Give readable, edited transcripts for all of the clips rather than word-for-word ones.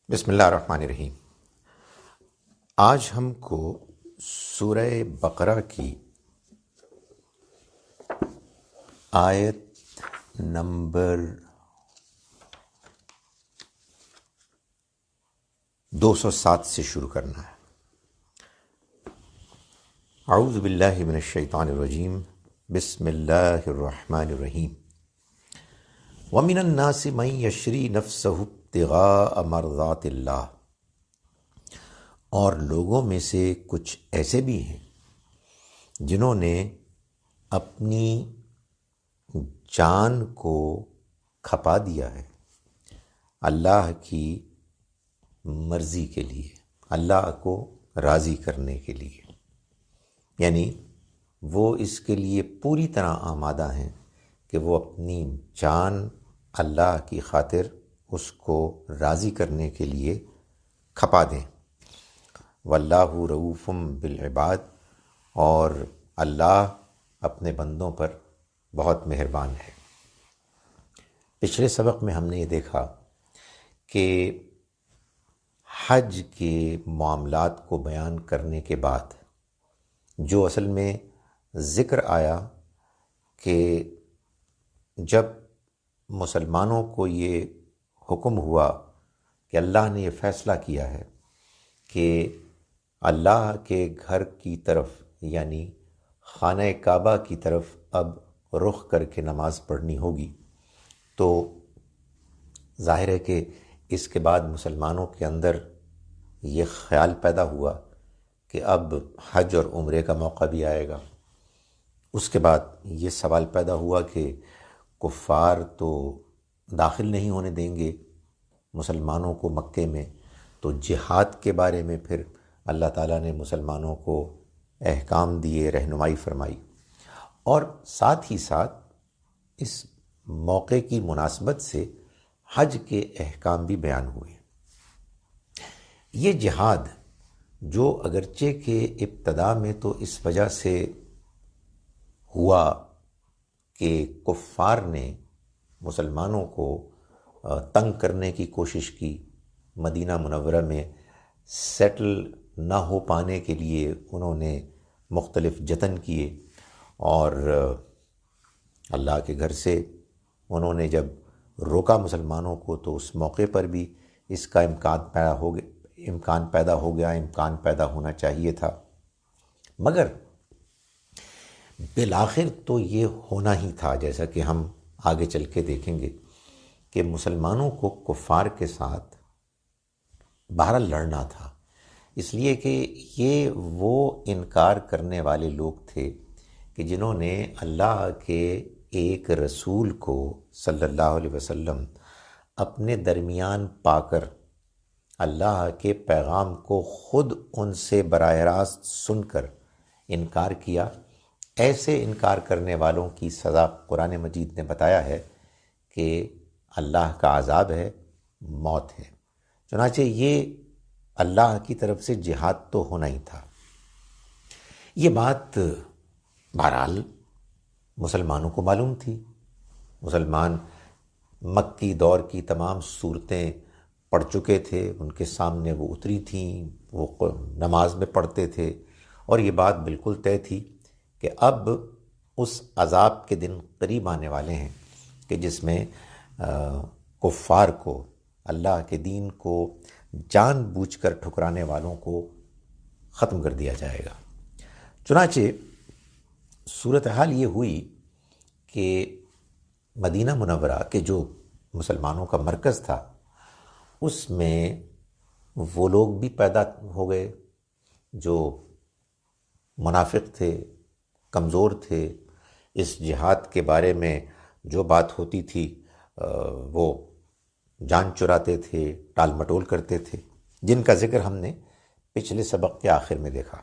بسم اللہ الرحمن الرحیم۔ آج ہم کو سورہ بقرہ کی آیت نمبر 207 سے شروع کرنا ہے۔ اعوذ باللہ من الشیطان الرجیم، بسم اللہ الرحمن الرحیم۔ وَمِنَ النَّاسِ مَن يَشْرِي نَفْسَهُ ابتغاء مرضات اللہ، اور لوگوں میں سے کچھ ایسے بھی ہیں جنہوں نے اپنی جان کو کھپا دیا ہے اللہ کی مرضی کے لیے، اللہ کو راضی کرنے کے لیے، یعنی وہ اس کے لیے پوری طرح آمادہ ہیں کہ وہ اپنی جان اللہ کی خاطر اس کو راضی کرنے کے لیے کھپا دیں۔ واللہ رؤوف بالعباد، اور اللہ اپنے بندوں پر بہت مہربان ہے۔ پچھلے سبق میں ہم نے یہ دیکھا کہ حج کے معاملات کو بیان کرنے کے بعد جو اصل میں ذکر آیا کہ جب مسلمانوں کو یہ حکم ہوا کہ اللہ نے یہ فیصلہ کیا ہے کہ اللہ کے گھر کی طرف یعنی خانہ کعبہ کی طرف اب رخ کر کے نماز پڑھنی ہوگی، تو ظاہر ہے کہ اس کے بعد مسلمانوں کے اندر یہ خیال پیدا ہوا کہ اب حج اور عمرے کا موقع بھی آئے گا۔ اس کے بعد یہ سوال پیدا ہوا کہ کفار تو داخل نہیں ہونے دیں گے مسلمانوں کو مکے میں، تو جہاد کے بارے میں پھر اللہ تعالیٰ نے مسلمانوں کو احکام دیے، رہنمائی فرمائی، اور ساتھ ہی ساتھ اس موقع کی مناسبت سے حج کے احکام بھی بیان ہوئے۔ یہ جہاد جو اگرچہ کہ ابتدا میں تو اس وجہ سے ہوا کہ کفار نے مسلمانوں کو تنگ کرنے کی کوشش کی، مدینہ منورہ میں سیٹل نہ ہو پانے کے لیے انہوں نے مختلف جتن کیے، اور اللہ کے گھر سے انہوں نے جب روکا مسلمانوں کو تو اس موقع پر بھی اس کا امکان پیدا ہونا چاہیے تھا، مگر بالآخر تو یہ ہونا ہی تھا، جیسا کہ ہم آگے چل کے دیکھیں گے کہ مسلمانوں کو کفار کے ساتھ بہرحال لڑنا تھا، اس لیے کہ یہ وہ انکار کرنے والے لوگ تھے کہ جنہوں نے اللہ کے ایک رسول کو صلی اللہ علیہ وسلم اپنے درمیان پا کر اللہ کے پیغام کو خود ان سے براہ راست سن کر انکار کیا۔ ایسے انکار کرنے والوں کی سزا قرآن مجید نے بتایا ہے کہ اللہ کا عذاب ہے، موت ہے۔ چنانچہ یہ اللہ کی طرف سے جہاد تو ہونا ہی تھا۔ یہ بات بہرحال مسلمانوں کو معلوم تھی، مسلمان مکی دور کی تمام صورتیں پڑھ چکے تھے، ان کے سامنے وہ اتری تھیں، وہ نماز میں پڑھتے تھے، اور یہ بات بالکل طے تھی کہ اب اس عذاب کے دن قریب آنے والے ہیں کہ جس میں کفار کو، اللہ کے دین کو جان بوجھ کر ٹھکرانے والوں کو ختم کر دیا جائے گا۔ چنانچہ صورتحال یہ ہوئی کہ مدینہ منورہ کے جو مسلمانوں کا مرکز تھا اس میں وہ لوگ بھی پیدا ہو گئے جو منافق تھے، کمزور تھے، اس جہاد کے بارے میں جو بات ہوتی تھی وہ جان چراتے تھے، ٹال مٹول کرتے تھے، جن کا ذکر ہم نے پچھلے سبق کے آخر میں دیکھا۔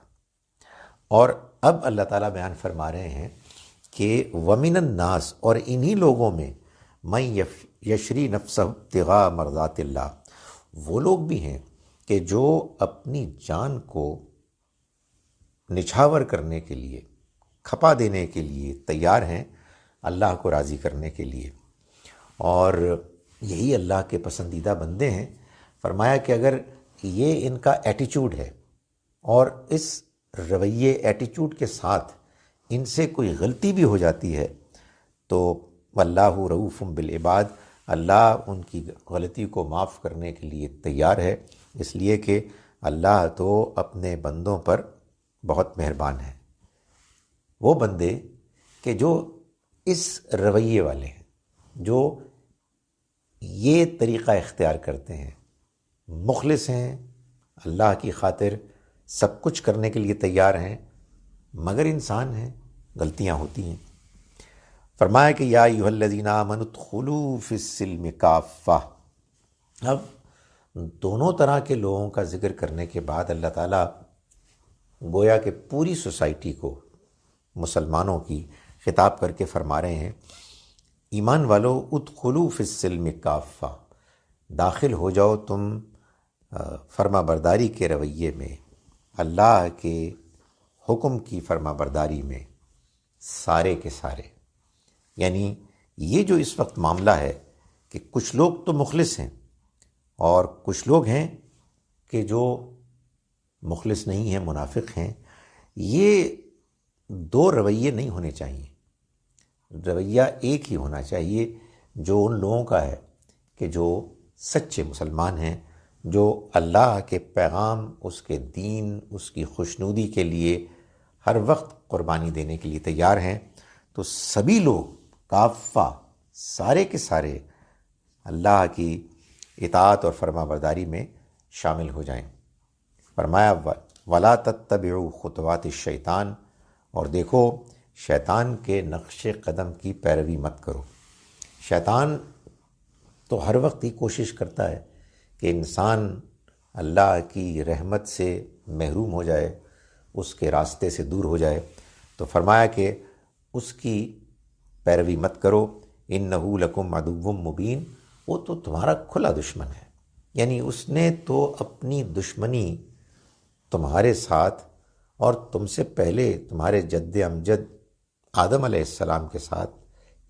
اور اب اللہ تعالیٰ بیان فرما رہے ہیں کہ وَمِنَ النَّاسِ، اور انہی لوگوں میں مَن یشری نفسہ ابتغاء مرضات اللہ، وہ لوگ بھی ہیں کہ جو اپنی جان کو نچھاور کرنے کے لیے، کھپا دینے کے لیے تیار ہیں اللہ کو راضی کرنے کے لیے، اور یہی اللہ کے پسندیدہ بندے ہیں۔ فرمایا کہ اگر یہ ان کا ایٹیچوڈ ہے اور اس رویے ایٹیچوڈ کے ساتھ ان سے کوئی غلطی بھی ہو جاتی ہے تو واللہ رؤوف بالعباد، اللہ ان کی غلطی کو معاف کرنے کے لیے تیار ہے، اس لیے کہ اللہ تو اپنے بندوں پر بہت مہربان ہے۔ وہ بندے کہ جو اس رویے والے ہیں، جو یہ طریقہ اختیار کرتے ہیں، مخلص ہیں، اللہ کی خاطر سب کچھ کرنے کے لیے تیار ہیں، مگر انسان ہیں، غلطیاں ہوتی ہیں۔ فرمایا کہ یا ایھا الذین آمنوا ادخلوا فی السلم کافہ۔ اب دونوں طرح کے لوگوں کا ذکر کرنے کے بعد اللہ تعالیٰ گویا کہ پوری سوسائٹی کو، مسلمانوں کی خطاب کر کے فرما رہے ہیں، ایمان والو ادخلوا فی السلم کافہ، داخل ہو جاؤ تم فرما برداری کے رویے میں، اللہ کے حکم کی فرما برداری میں، سارے کے سارے۔ یعنی یہ جو اس وقت معاملہ ہے کہ کچھ لوگ تو مخلص ہیں اور کچھ لوگ ہیں کہ جو مخلص نہیں ہیں، منافق ہیں، یہ دو رویے نہیں ہونے چاہیے۔ رویہ ایک ہی ہونا چاہیے جو ان لوگوں کا ہے کہ جو سچے مسلمان ہیں، جو اللہ کے پیغام، اس کے دین، اس کی خوشنودی کے لیے ہر وقت قربانی دینے کے لیے تیار ہیں۔ تو سبھی لوگ کافہ، سارے کے سارے اللہ کی اطاعت اور فرما برداری میں شامل ہو جائیں۔ فرمایا وَلَا تَتَّبِعُوا خُطُوَاتِ الشَّيْطَانِ، اور دیکھو شیطان کے نقش قدم کی پیروی مت کرو۔ شیطان تو ہر وقت ہی کوشش کرتا ہے کہ انسان اللہ کی رحمت سے محروم ہو جائے، اس کے راستے سے دور ہو جائے۔ تو فرمایا کہ اس کی پیروی مت کرو، اِنَّهُ لَكُمْ عَدُوٌّ مُبِينٌ، وہ تو تمہارا کھلا دشمن ہے۔ یعنی اس نے تو اپنی دشمنی تمہارے ساتھ اور تم سے پہلے تمہارے جد امجد آدم علیہ السلام کے ساتھ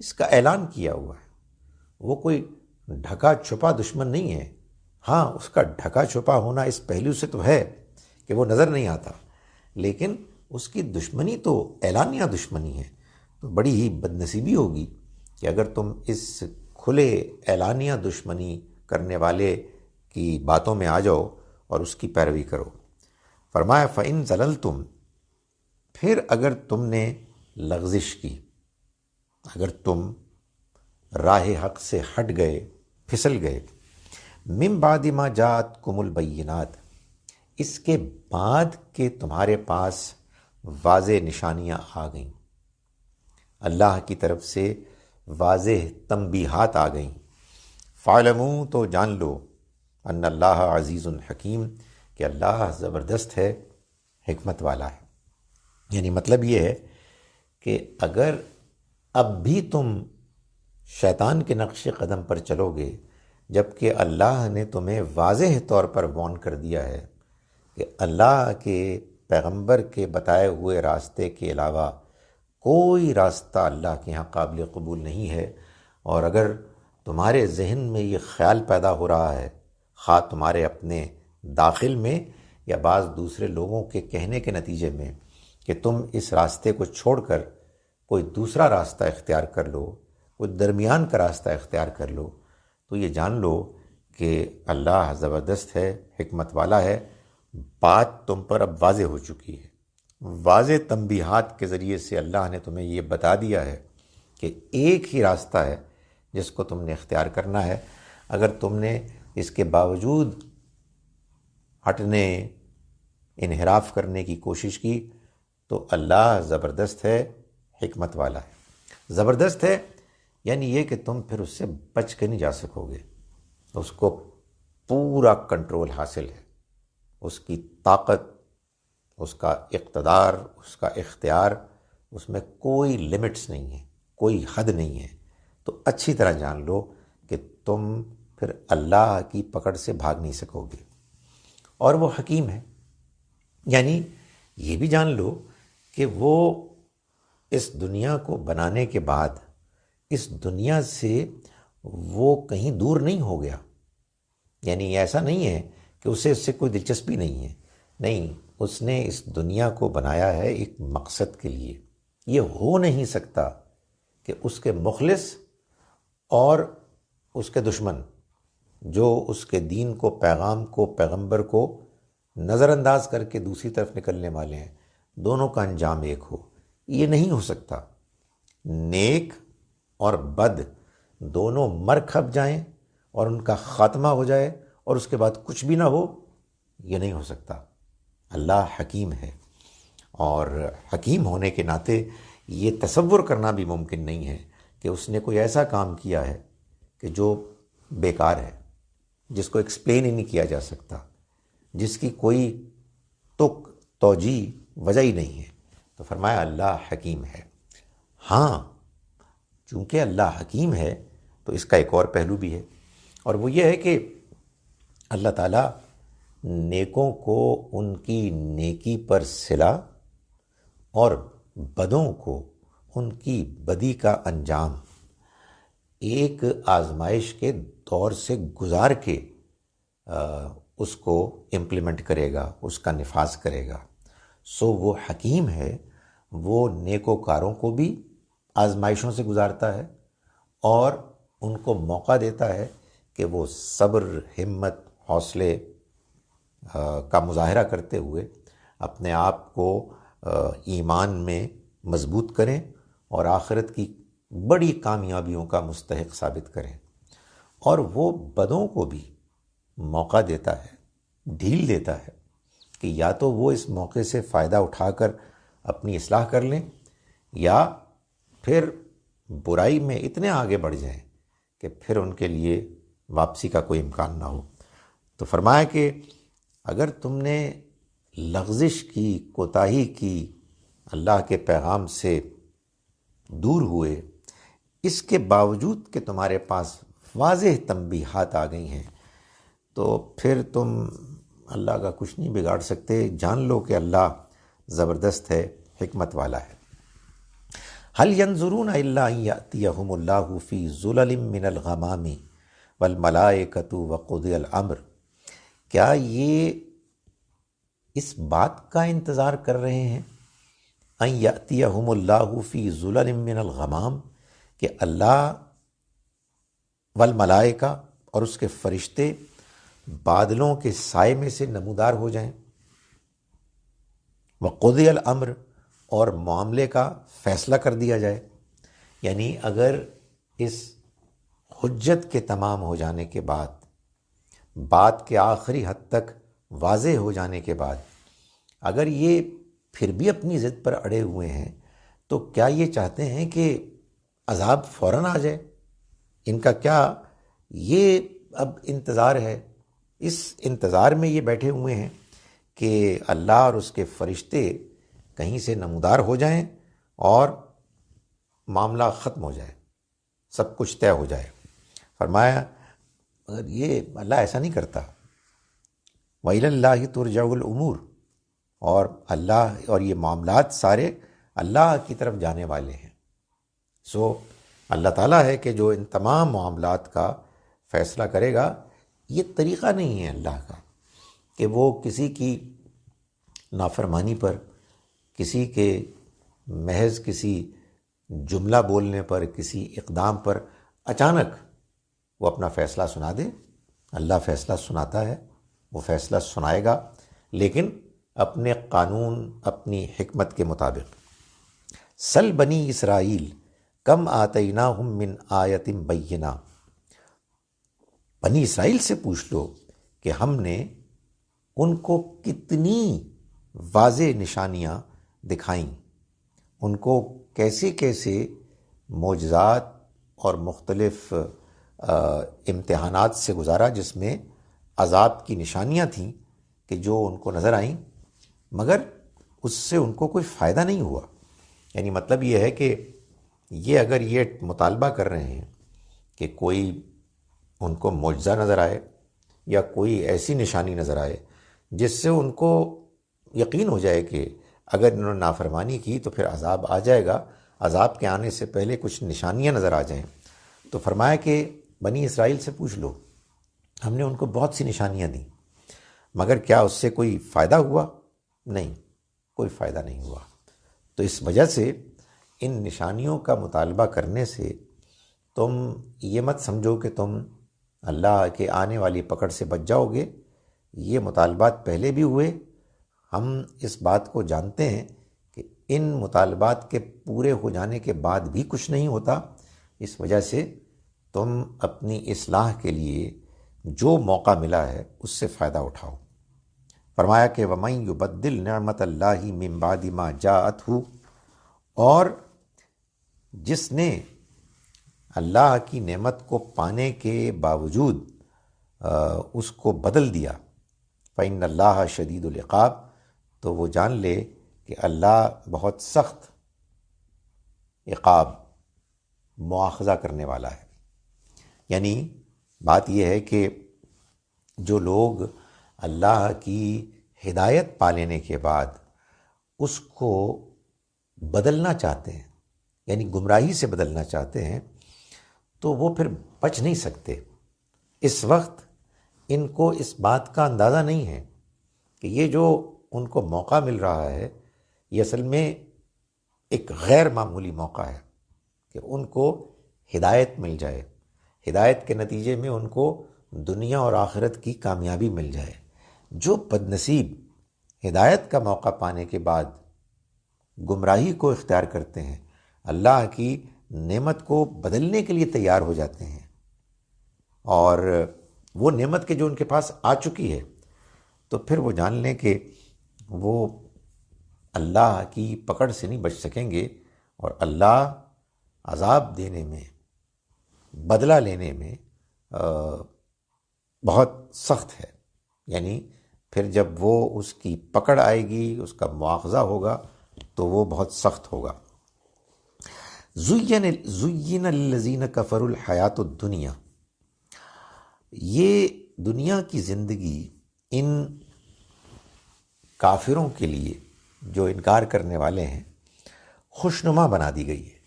اس کا اعلان کیا ہوا ہے۔ وہ کوئی ڈھکا چھپا دشمن نہیں ہے۔ ہاں، اس کا ڈھکا چھپا ہونا اس پہلو سے تو ہے کہ وہ نظر نہیں آتا، لیکن اس کی دشمنی تو اعلانیہ دشمنی ہے۔ تو بڑی ہی بدنصیبی ہوگی کہ اگر تم اس کھلے اعلانیہ دشمنی کرنے والے کی باتوں میں آ جاؤ اور اس کی پیروی کرو۔ فرمایا فَإِن زَلَلْتُمْ، پھر اگر تم نے لغزش کی، اگر تم راہ حق سے ہٹ گئے، پھسل گئے، من بعد ما جاءتکم البینات، اس کے بعد کہ تمہارے پاس واضح نشانیاں آ گئیں، اللہ کی طرف سے واضح تنبیہات آ گئیں، فَاعْلَمُوا، تو جان لو، ان اللہ عزیز حکیم، کہ اللہ زبردست ہے، حکمت والا ہے۔ یعنی مطلب یہ ہے کہ اگر اب بھی تم شیطان کے نقش قدم پر چلو گے، جبکہ اللہ نے تمہیں واضح طور پر وارن کر دیا ہے کہ اللہ کے پیغمبر کے بتائے ہوئے راستے کے علاوہ کوئی راستہ اللہ کے ہاں قابل قبول نہیں ہے، اور اگر تمہارے ذہن میں یہ خیال پیدا ہو رہا ہے، خواہ تمہارے اپنے داخل میں یا بعض دوسرے لوگوں کے کہنے کے نتیجے میں، کہ تم اس راستے کو چھوڑ کر کوئی دوسرا راستہ اختیار کر لو، کوئی درمیان کا راستہ اختیار کر لو، تو یہ جان لو کہ اللہ زبردست ہے، حکمت والا ہے۔ بات تم پر اب واضح ہو چکی ہے، واضح تنبیہات کے ذریعے سے اللہ نے تمہیں یہ بتا دیا ہے کہ ایک ہی راستہ ہے جس کو تم نے اختیار کرنا ہے۔ اگر تم نے اس کے باوجود ہٹنے، انحراف کرنے کی کوشش کی تو اللہ زبردست ہے، حکمت والا ہے۔ زبردست ہے یعنی یہ کہ تم پھر اس سے بچ کے نہیں جا سکو گے، اس کو پورا کنٹرول حاصل ہے، اس کی طاقت، اس کا اقتدار، اس کا اختیار، اس میں کوئی لمٹس نہیں ہے، کوئی حد نہیں ہے۔ تو اچھی طرح جان لو کہ تم پھر اللہ کی پکڑ سے بھاگ نہیں سکو گے، اور وہ حکیم ہے۔ یعنی یہ بھی جان لو کہ وہ اس دنیا کو بنانے کے بعد اس دنیا سے وہ کہیں دور نہیں ہو گیا۔ یعنی ایسا نہیں ہے کہ اسے اس سے کوئی دلچسپی نہیں ہے، نہیں، اس نے اس دنیا کو بنایا ہے ایک مقصد کے لیے۔ یہ ہو نہیں سکتا کہ اس کے مخلص اور اس کے دشمن جو اس کے دین کو، پیغام کو، پیغمبر کو نظر انداز کر کے دوسری طرف نکلنے والے ہیں، دونوں کا انجام ایک ہو، یہ نہیں ہو سکتا۔ نیک اور بد دونوں مر کھپ جائیں اور ان کا خاتمہ ہو جائے اور اس کے بعد کچھ بھی نہ ہو، یہ نہیں ہو سکتا۔ اللہ حکیم ہے، اور حکیم ہونے کے ناطے یہ تصور کرنا بھی ممکن نہیں ہے کہ اس نے کوئی ایسا کام کیا ہے کہ جو بیکار ہے، جس کو ایکسپلین ہی نہیں کیا جا سکتا، جس کی کوئی تک توجیہ وجہ ہی نہیں ہے۔ تو فرمایا اللہ حکیم ہے۔ ہاں، چونکہ اللہ حکیم ہے تو اس کا ایک اور پہلو بھی ہے، اور وہ یہ ہے کہ اللہ تعالیٰ نیکوں کو ان کی نیکی پر صلہ اور بدوں کو ان کی بدی کا انجام ایک آزمائش کے دور سے گزار کے اس کو امپلیمنٹ کرے گا، اس کا نفاذ کرے گا۔ سو وہ حکیم ہے، وہ نیکوکاروں کو بھی آزمائشوں سے گزارتا ہے اور ان کو موقع دیتا ہے کہ وہ صبر، ہمت، حوصلے کا مظاہرہ کرتے ہوئے اپنے آپ کو ایمان میں مضبوط کریں اور آخرت کی بڑی کامیابیوں کا مستحق ثابت کریں، اور وہ بدوں کو بھی موقع دیتا ہے، ڈھیل دیتا ہے کہ یا تو وہ اس موقع سے فائدہ اٹھا کر اپنی اصلاح کر لیں، یا پھر برائی میں اتنے آگے بڑھ جائیں کہ پھر ان کے لیے واپسی کا کوئی امکان نہ ہو۔ تو فرمایا کہ اگر تم نے لغزش کی، کوتاہی کی، اللہ کے پیغام سے دور ہوئے، اس کے باوجود کہ تمہارے پاس واضح تنبیہات آ گئی ہیں، تو پھر تم اللہ کا کچھ نہیں بگاڑ سکتے۔ جان لو کہ اللہ زبردست ہے، حکمت والا ہے۔ هل ينظرون الا ان ياتيهم الله في ظلل من الغمام والملائکۃ وقضی الامر، کیا یہ اس بات کا انتظار کر رہے ہیں ان یاتیہم اللہ فی ظلل من الغمام، کہ اللہ والملائکہ اور اس کے فرشتے بادلوں کے سائے میں سے نمودار ہو جائیں، وقضی الامر اور معاملے کا فیصلہ کر دیا جائے۔ یعنی اگر اس حجت کے تمام ہو جانے کے بعد، بات کے آخری حد تک واضح ہو جانے کے بعد، اگر یہ پھر بھی اپنی ضد پر اڑے ہوئے ہیں، تو کیا یہ چاہتے ہیں کہ عذاب فوراً آ جائے؟ ان کا کیا یہ اب انتظار ہے؟ اس انتظار میں یہ بیٹھے ہوئے ہیں کہ اللہ اور اس کے فرشتے کہیں سے نمودار ہو جائیں اور معاملہ ختم ہو جائے، سب کچھ طے ہو جائے۔ فرمایا اگر یہ اللہ ایسا نہیں کرتا، وَإِلَى اللَّهِ تُرْجَعُ الْأُمُورُ، اور اللہ اور یہ معاملات سارے اللہ کی طرف جانے والے ہیں۔ سو اللہ تعالیٰ ہے کہ جو ان تمام معاملات کا فیصلہ کرے گا۔ یہ طریقہ نہیں ہے اللہ کا کہ وہ کسی کی نافرمانی پر، کسی کے محض کسی جملہ بولنے پر، کسی اقدام پر اچانک وہ اپنا فیصلہ سنا دے۔ اللہ فیصلہ سناتا ہے، وہ فیصلہ سنائے گا، لیکن اپنے قانون، اپنی حکمت کے مطابق۔ سل بنی اسرائیل کم آتیناہم من آیت بینہ، بنی اسرائیل سے پوچھ لو کہ ہم نے ان کو کتنی واضح نشانیاں دکھائیں، ان کو کیسے کیسے معجزات اور مختلف امتحانات سے گزارا، جس میں عذاب کی نشانیاں تھیں کہ جو ان کو نظر آئیں، مگر اس سے ان کو کوئی فائدہ نہیں ہوا۔ یعنی مطلب یہ ہے کہ یہ اگر یہ مطالبہ کر رہے ہیں کہ کوئی ان کو معجزہ نظر آئے یا کوئی ایسی نشانی نظر آئے جس سے ان کو یقین ہو جائے کہ اگر انہوں نے نافرمانی کی تو پھر عذاب آ جائے گا، عذاب کے آنے سے پہلے کچھ نشانیاں نظر آ جائیں، تو فرمایا کہ بنی اسرائیل سے پوچھ لو ہم نے ان کو بہت سی نشانیاں دیں، مگر کیا اس سے کوئی فائدہ ہوا؟ نہیں، کوئی فائدہ نہیں ہوا۔ تو اس وجہ سے ان نشانیوں کا مطالبہ کرنے سے تم یہ مت سمجھو کہ تم اللہ کے آنے والی پکڑ سے بچ جاؤ گے۔ یہ مطالبات پہلے بھی ہوئے، ہم اس بات کو جانتے ہیں کہ ان مطالبات کے پورے ہو جانے کے بعد بھی کچھ نہیں ہوتا۔ اس وجہ سے تم اپنی اصلاح کے لیے جو موقع ملا ہے اس سے فائدہ اٹھاؤ۔ فرمایا کہ وَمَن يُبَدِّلْ نِعْمَتَ اللَّهِ مِن بَعْدِ مَا جَاءَتْهُ، اور جس نے اللہ کی نعمت کو پانے کے باوجود اس کو بدل دیا، فَإِنَّ اللَّهَ شَدِيدُ الْعِقَابِ، تو وہ جان لے کہ اللہ بہت سخت عقاب، مواخذہ کرنے والا ہے۔ یعنی بات یہ ہے کہ جو لوگ اللہ کی ہدایت پا لینے کے بعد اس کو بدلنا چاہتے ہیں، یعنی گمراہی سے بدلنا چاہتے ہیں، تو وہ پھر بچ نہیں سکتے۔ اس وقت ان کو اس بات کا اندازہ نہیں ہے کہ یہ جو ان کو موقع مل رہا ہے یہ اصل میں ایک غیر معمولی موقع ہے کہ ان کو ہدایت مل جائے، ہدایت کے نتیجے میں ان کو دنیا اور آخرت کی کامیابی مل جائے۔ جو بد نصیب ہدایت کا موقع پانے کے بعد گمراہی کو اختیار کرتے ہیں، اللہ کی نعمت کو بدلنے کے لیے تیار ہو جاتے ہیں، اور وہ نعمت کے جو ان کے پاس آ چکی ہے، تو پھر وہ جان لیں کہ وہ اللہ کی پکڑ سے نہیں بچ سکیں گے، اور اللہ عذاب دینے میں، بدلہ لینے میں بہت سخت ہے۔ یعنی پھر جب وہ اس کی پکڑ آئے گی، اس کا مواخذہ ہوگا، تو وہ بہت سخت ہوگا۔ زُيِّنَ لِلَّذِينَ كَفَرُوا الْحَيَاةُ الدُّنْيَا، یہ دنیا کی زندگی ان کافروں کے لیے جو انکار کرنے والے ہیں خوشنما بنا دی گئی ہے۔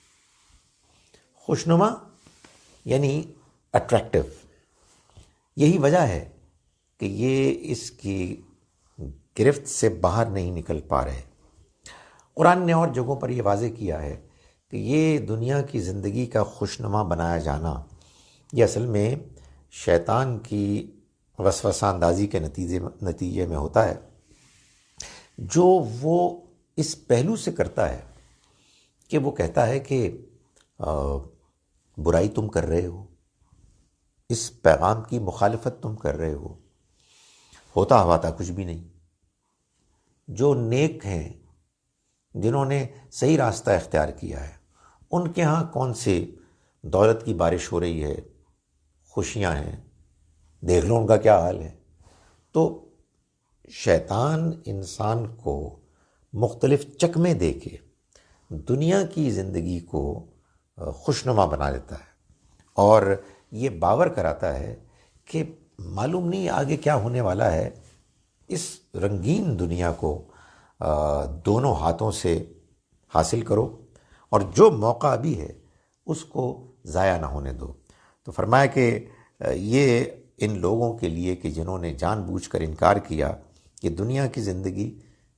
خوشنما یعنی اٹریکٹیو۔ یہی وجہ ہے کہ یہ اس کی گرفت سے باہر نہیں نکل پا رہے۔ قرآن نے اور جگہوں پر یہ واضح کیا ہے کہ یہ دنیا کی زندگی کا خوشنما بنایا جانا یہ اصل میں شیطان کی وسوسہ اندازی کے نتیجے میں ہوتا ہے، جو وہ اس پہلو سے کرتا ہے کہ وہ کہتا ہے کہ برائی تم کر رہے ہو، اس پیغام کی مخالفت تم کر رہے ہو، ہوتا ہوا کچھ بھی نہیں۔ جو نیک ہیں، جنہوں نے صحیح راستہ اختیار کیا ہے، ان کے ہاں کون سے دولت کی بارش ہو رہی ہے، خوشیاں ہیں، دیکھ لو ان کا کیا حال ہے۔ تو شیطان انسان کو مختلف چکمے دے کے دنیا کی زندگی کو خوشنما بنا دیتا ہے، اور یہ باور کراتا ہے کہ معلوم نہیں آگے کیا ہونے والا ہے، اس رنگین دنیا کو دونوں ہاتھوں سے حاصل کرو، اور جو موقع ابھی ہے اس کو ضائع نہ ہونے دو۔ تو فرمایا کہ یہ ان لوگوں کے لیے کہ جنہوں نے جان بوجھ کر انکار کیا کہ دنیا کی زندگی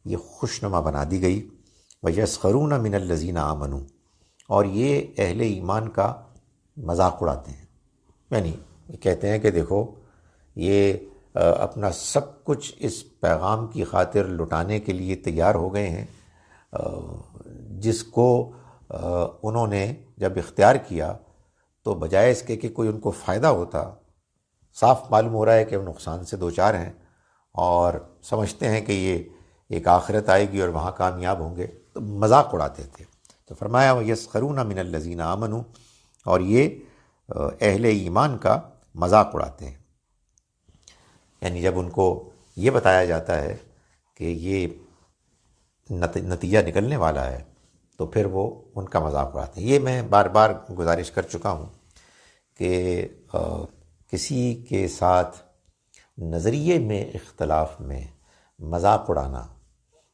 یہ خوشنما بنا دی گئی۔ وَيَسْخَرُونَ مِنَ الَّذِينَ آمَنُوا، اور یہ اہل ایمان کا مذاق اڑاتے ہیں، یعنی کہتے ہیں کہ دیکھو یہ اپنا سب کچھ اس پیغام کی خاطر لٹانے کے لیے تیار ہو گئے ہیں، جس کو انہوں نے جب اختیار کیا تو بجائے اس کے کہ کوئی ان کو فائدہ ہوتا، صاف معلوم ہو رہا ہے کہ وہ نقصان سے دوچار ہیں، اور سمجھتے ہیں کہ یہ ایک آخرت آئے گی اور وہاں کامیاب ہوں گے، تو مذاق اڑاتے تھے۔ تو فرمایا وَيَسْخَرُونَ مِنَ الَّذِينَ آمَنُوا، اور یہ اہل ایمان کا مذاق اڑاتے ہیں۔ یعنی جب ان کو یہ بتایا جاتا ہے کہ یہ نتیجہ نکلنے والا ہے تو پھر وہ ان کا مذاق اڑاتے ہیں۔ یہ میں بار بار گزارش کر چکا ہوں کہ کسی کے ساتھ نظریے میں اختلاف میں مذاق اڑانا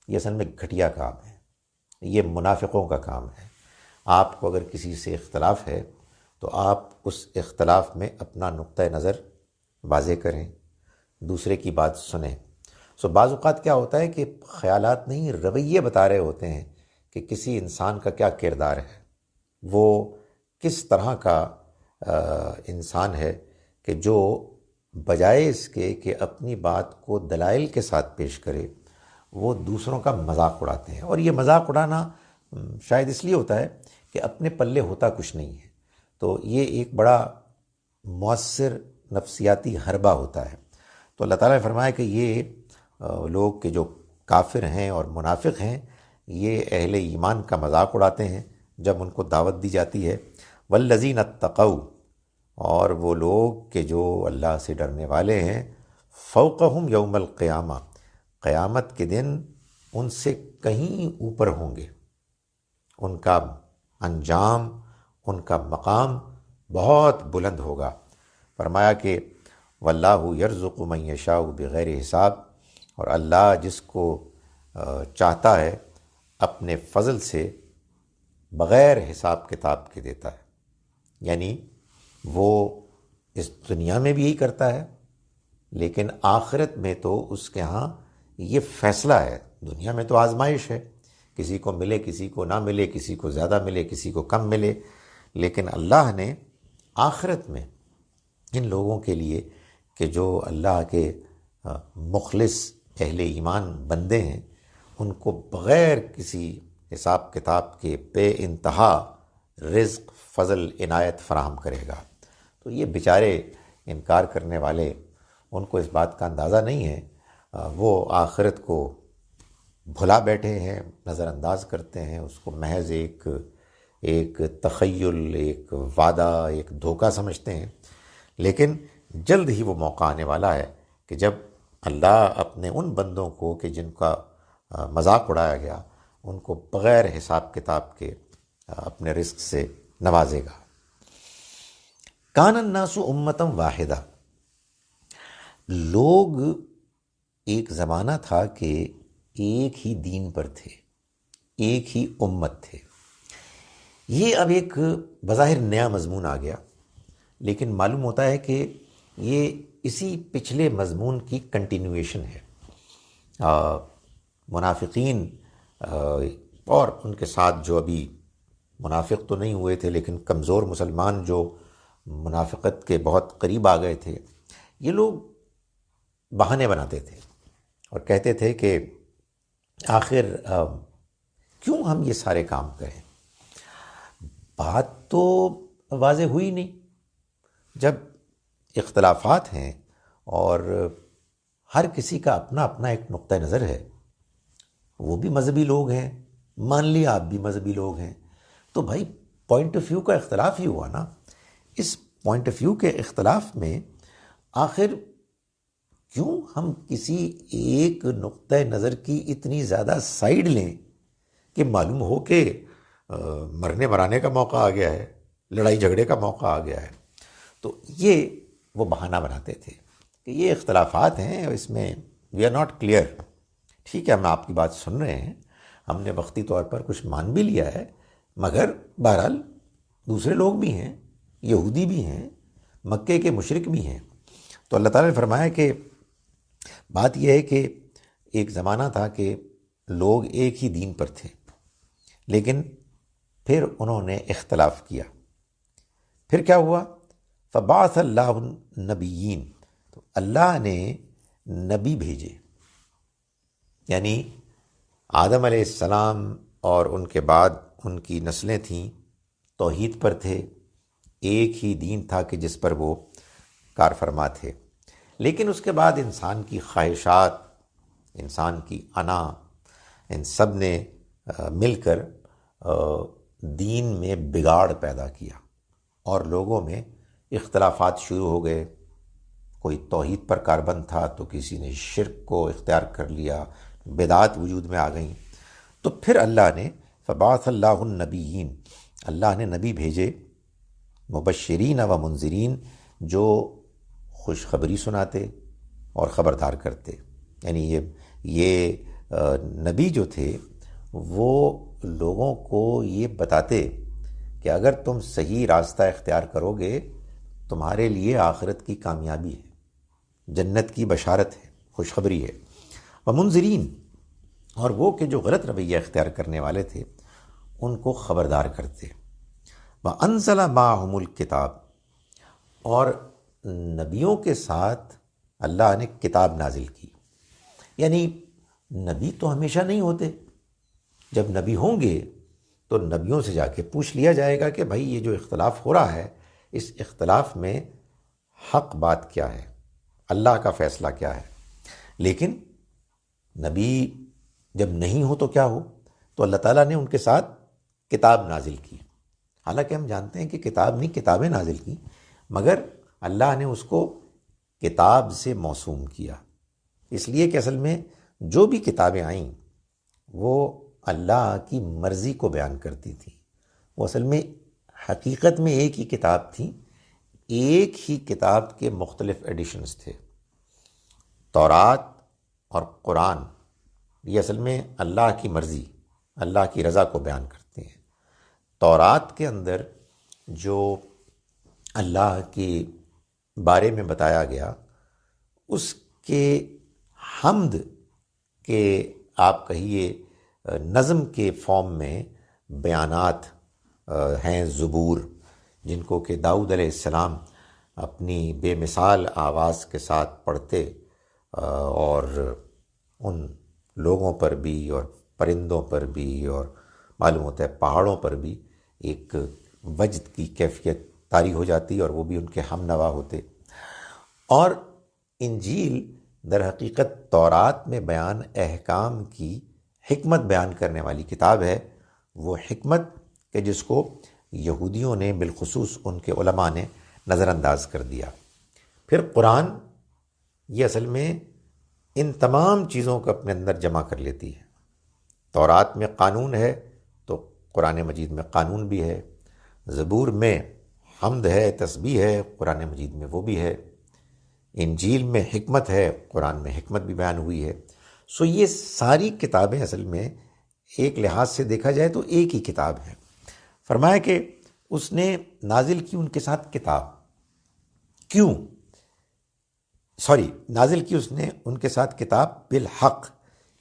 یہ اصل میں گھٹیا کام ہے، یہ منافقوں کا کام ہے۔ آپ کو اگر کسی سے اختلاف ہے تو آپ اس اختلاف میں اپنا نقطہ نظر واضح کریں، دوسرے کی بات سنیں۔ بعض اوقات کیا ہوتا ہے کہ خیالات نہیں، رویے بتا رہے ہوتے ہیں کہ کسی انسان کا کیا کردار ہے، وہ کس طرح کا انسان ہے کہ جو بجائے اس کے کہ اپنی بات کو دلائل کے ساتھ پیش کرے، وہ دوسروں کا مذاق اڑاتے ہیں۔ اور یہ مذاق اڑانا شاید اس لیے ہوتا ہے کہ اپنے پلے ہوتا کچھ نہیں ہے، تو یہ ایک بڑا مؤثر نفسیاتی حربہ ہوتا ہے۔ تو اللہ تعالیٰ نے فرمایا کہ یہ لوگ کہ جو کافر ہیں اور منافق ہیں، یہ اہل ایمان کا مذاق اڑاتے ہیں جب ان کو دعوت دی جاتی ہے۔ والذین اتقوا، اور وہ لوگ کہ جو اللہ سے ڈرنے والے ہیں، فوقہم یوم القیامہ، قیامت کے دن ان سے کہیں اوپر ہوں گے، ان کا انجام، ان کا مقام بہت بلند ہوگا۔ فرمایا کہ واللہ یرزق من یشاء بغیر حساب، اور اللہ جس کو چاہتا ہے اپنے فضل سے بغیر حساب کتاب کے دیتا ہے، یعنی وہ اس دنیا میں بھی یہی کرتا ہے، لیکن آخرت میں تو اس کے ہاں یہ فیصلہ ہے۔ دنیا میں تو آزمائش ہے، کسی کو ملے کسی کو نہ ملے، کسی کو زیادہ ملے کسی کو کم ملے، لیکن اللہ نے آخرت میں ان لوگوں کے لیے کہ جو اللہ کے مخلص اہل ایمان بندے ہیں، ان کو بغیر کسی حساب کتاب کے بے انتہا رزق، فضل، عنایت فراہم کرے گا۔ تو یہ بیچارے انکار کرنے والے، ان کو اس بات کا اندازہ نہیں ہے، وہ آخرت کو بھلا بیٹھے ہیں، نظر انداز کرتے ہیں اس کو، محض ایک تخیل، ایک وعدہ، ایک دھوکہ سمجھتے ہیں۔ لیکن جلد ہی وہ موقع آنے والا ہے کہ جب اللہ اپنے ان بندوں کو کہ جن کا مذاق اڑایا گیا، ان کو بغیر حساب کتاب کے اپنے رزق سے نوازے گا۔ کان الناس امۃ واحدہ، لوگ ایک زمانہ تھا کہ ایک ہی دین پر تھے، ایک ہی امت تھے۔ یہ اب ایک بظاہر نیا مضمون آ گیا، لیکن معلوم ہوتا ہے کہ یہ اسی پچھلے مضمون کی کنٹینویشن ہے۔ منافقین اور ان کے ساتھ جو ابھی منافق تو نہیں ہوئے تھے لیکن کمزور مسلمان جو منافقت کے بہت قریب آ گئے تھے، یہ لوگ بہانے بناتے تھے اور کہتے تھے کہ آخر کیوں ہم یہ سارے کام کریں؟ بات تو واضح ہوئی نہیں۔ جب اختلافات ہیں اور ہر کسی کا اپنا اپنا ایک نقطہ نظر ہے، وہ بھی مذہبی لوگ ہیں، مان لیا آپ بھی مذہبی لوگ ہیں، تو بھائی پوائنٹ آف ویو کا اختلاف ہی ہوا نا۔ اس پوائنٹ آف ویو کے اختلاف میں آخر کیوں ہم کسی ایک نقطہ نظر کی اتنی زیادہ سائیڈ لیں کہ معلوم ہو کہ مرنے مرانے کا موقع آ گیا ہے، لڑائی جھگڑے کا موقع آ گیا ہے۔ تو یہ وہ بہانہ بناتے تھے کہ یہ اختلافات ہیں، اس میں وی آر ناٹ کلیئر۔ ٹھیک ہے، ہم آپ کی بات سن رہے ہیں، ہم نے وقتی طور پر کچھ مان بھی لیا ہے، مگر بہرحال دوسرے لوگ بھی ہیں، یہودی بھی ہیں، مکے کے مشرک بھی ہیں۔ تو اللہ تعالیٰ نے فرمایا کہ بات یہ ہے کہ ایک زمانہ تھا کہ لوگ ایک ہی دین پر تھے، لیکن پھر انہوں نے اختلاف کیا۔ پھر کیا ہوا؟ فبعث اللہ النبیین، تو اللہ نے نبی بھیجے، یعنی آدم علیہ السلام اور ان کے بعد ان کی نسلیں تھیں، توحید پر تھے، ایک ہی دین تھا کہ جس پر وہ کار فرما تھے۔ لیکن اس کے بعد انسان کی خواہشات، انسان کی انا، ان سب نے مل کر دین میں بگاڑ پیدا کیا اور لوگوں میں اختلافات شروع ہو گئے۔ کوئی توحید پر کاربند تھا تو کسی نے شرک کو اختیار کر لیا، بدعات وجود میں آ گئیں۔ تو پھر اللہ نے فبعث اللہ النبیین، اللہ نے نبی بھیجے، مبشرین و منذرین، جو خوشخبری سناتے اور خبردار کرتے۔ یعنی یہ نبی جو تھے وہ لوگوں کو یہ بتاتے کہ اگر تم صحیح راستہ اختیار کرو گے تمہارے لیے آخرت کی کامیابی ہے، جنت کی بشارت ہے، خوشخبری ہے۔ ومنذرین، اور وہ کہ جو غلط رویہ اختیار کرنے والے تھے ان کو خبردار کرتے۔ وانزل معہم الکتاب، اور نبیوں کے ساتھ اللہ نے کتاب نازل کی۔ یعنی نبی تو ہمیشہ نہیں ہوتے، جب نبی ہوں گے تو نبیوں سے جا کے پوچھ لیا جائے گا کہ بھائی یہ جو اختلاف ہو رہا ہے اس اختلاف میں حق بات کیا ہے، اللہ کا فیصلہ کیا ہے۔ لیکن نبی جب نہیں ہو تو کیا ہو، تو اللہ تعالیٰ نے ان کے ساتھ کتاب نازل کی۔ حالانکہ ہم جانتے ہیں کہ کتاب نہیں، کتابیں نازل کی، مگر اللہ نے اس کو کتاب سے موسوم کیا، اس لیے کہ اصل میں جو بھی کتابیں آئیں وہ اللہ کی مرضی کو بیان کرتی تھیں۔ وہ اصل میں حقیقت میں ایک ہی کتاب تھی، ایک ہی کتاب کے مختلف ایڈیشنز تھے۔ تورات اور قرآن یہ اصل میں اللہ کی مرضی، اللہ کی رضا کو بیان کرتے ہیں۔ تورات کے اندر جو اللہ کے بارے میں بتایا گیا اس کے حمد کے آپ کہیے نظم کے فارم میں بیانات ہیں، زبور، جن کو کہ داؤد علیہ السلام اپنی بے مثال آواز کے ساتھ پڑھتے، اور ان لوگوں پر بھی اور پرندوں پر بھی اور معلوم ہوتا ہے پہاڑوں پر بھی ایک وجد کی کیفیت طاری ہو جاتی اور وہ بھی ان کے ہم نوا ہوتے۔ اور انجیل در حقیقت تورات میں بیان احکام کی حکمت بیان کرنے والی کتاب ہے، وہ حکمت کہ جس کو یہودیوں نے بالخصوص ان کے علماء نے نظر انداز کر دیا۔ پھر قرآن یہ اصل میں ان تمام چیزوں کو اپنے اندر جمع کر لیتی ہے۔ تورات میں قانون ہے تو قرآن مجید میں قانون بھی ہے، زبور میں حمد ہے، تسبیح ہے، قرآن مجید میں وہ بھی ہے، انجیل میں حکمت ہے، قرآن میں حکمت بھی بیان ہوئی ہے۔ سو یہ ساری کتابیں اصل میں ایک لحاظ سے دیکھا جائے تو ایک ہی کتاب ہے۔ فرمایا کہ اس نے نازل کی ان کے ساتھ کتاب، کیوں؟ نازل کی اس نے ان کے ساتھ کتاب بالحق،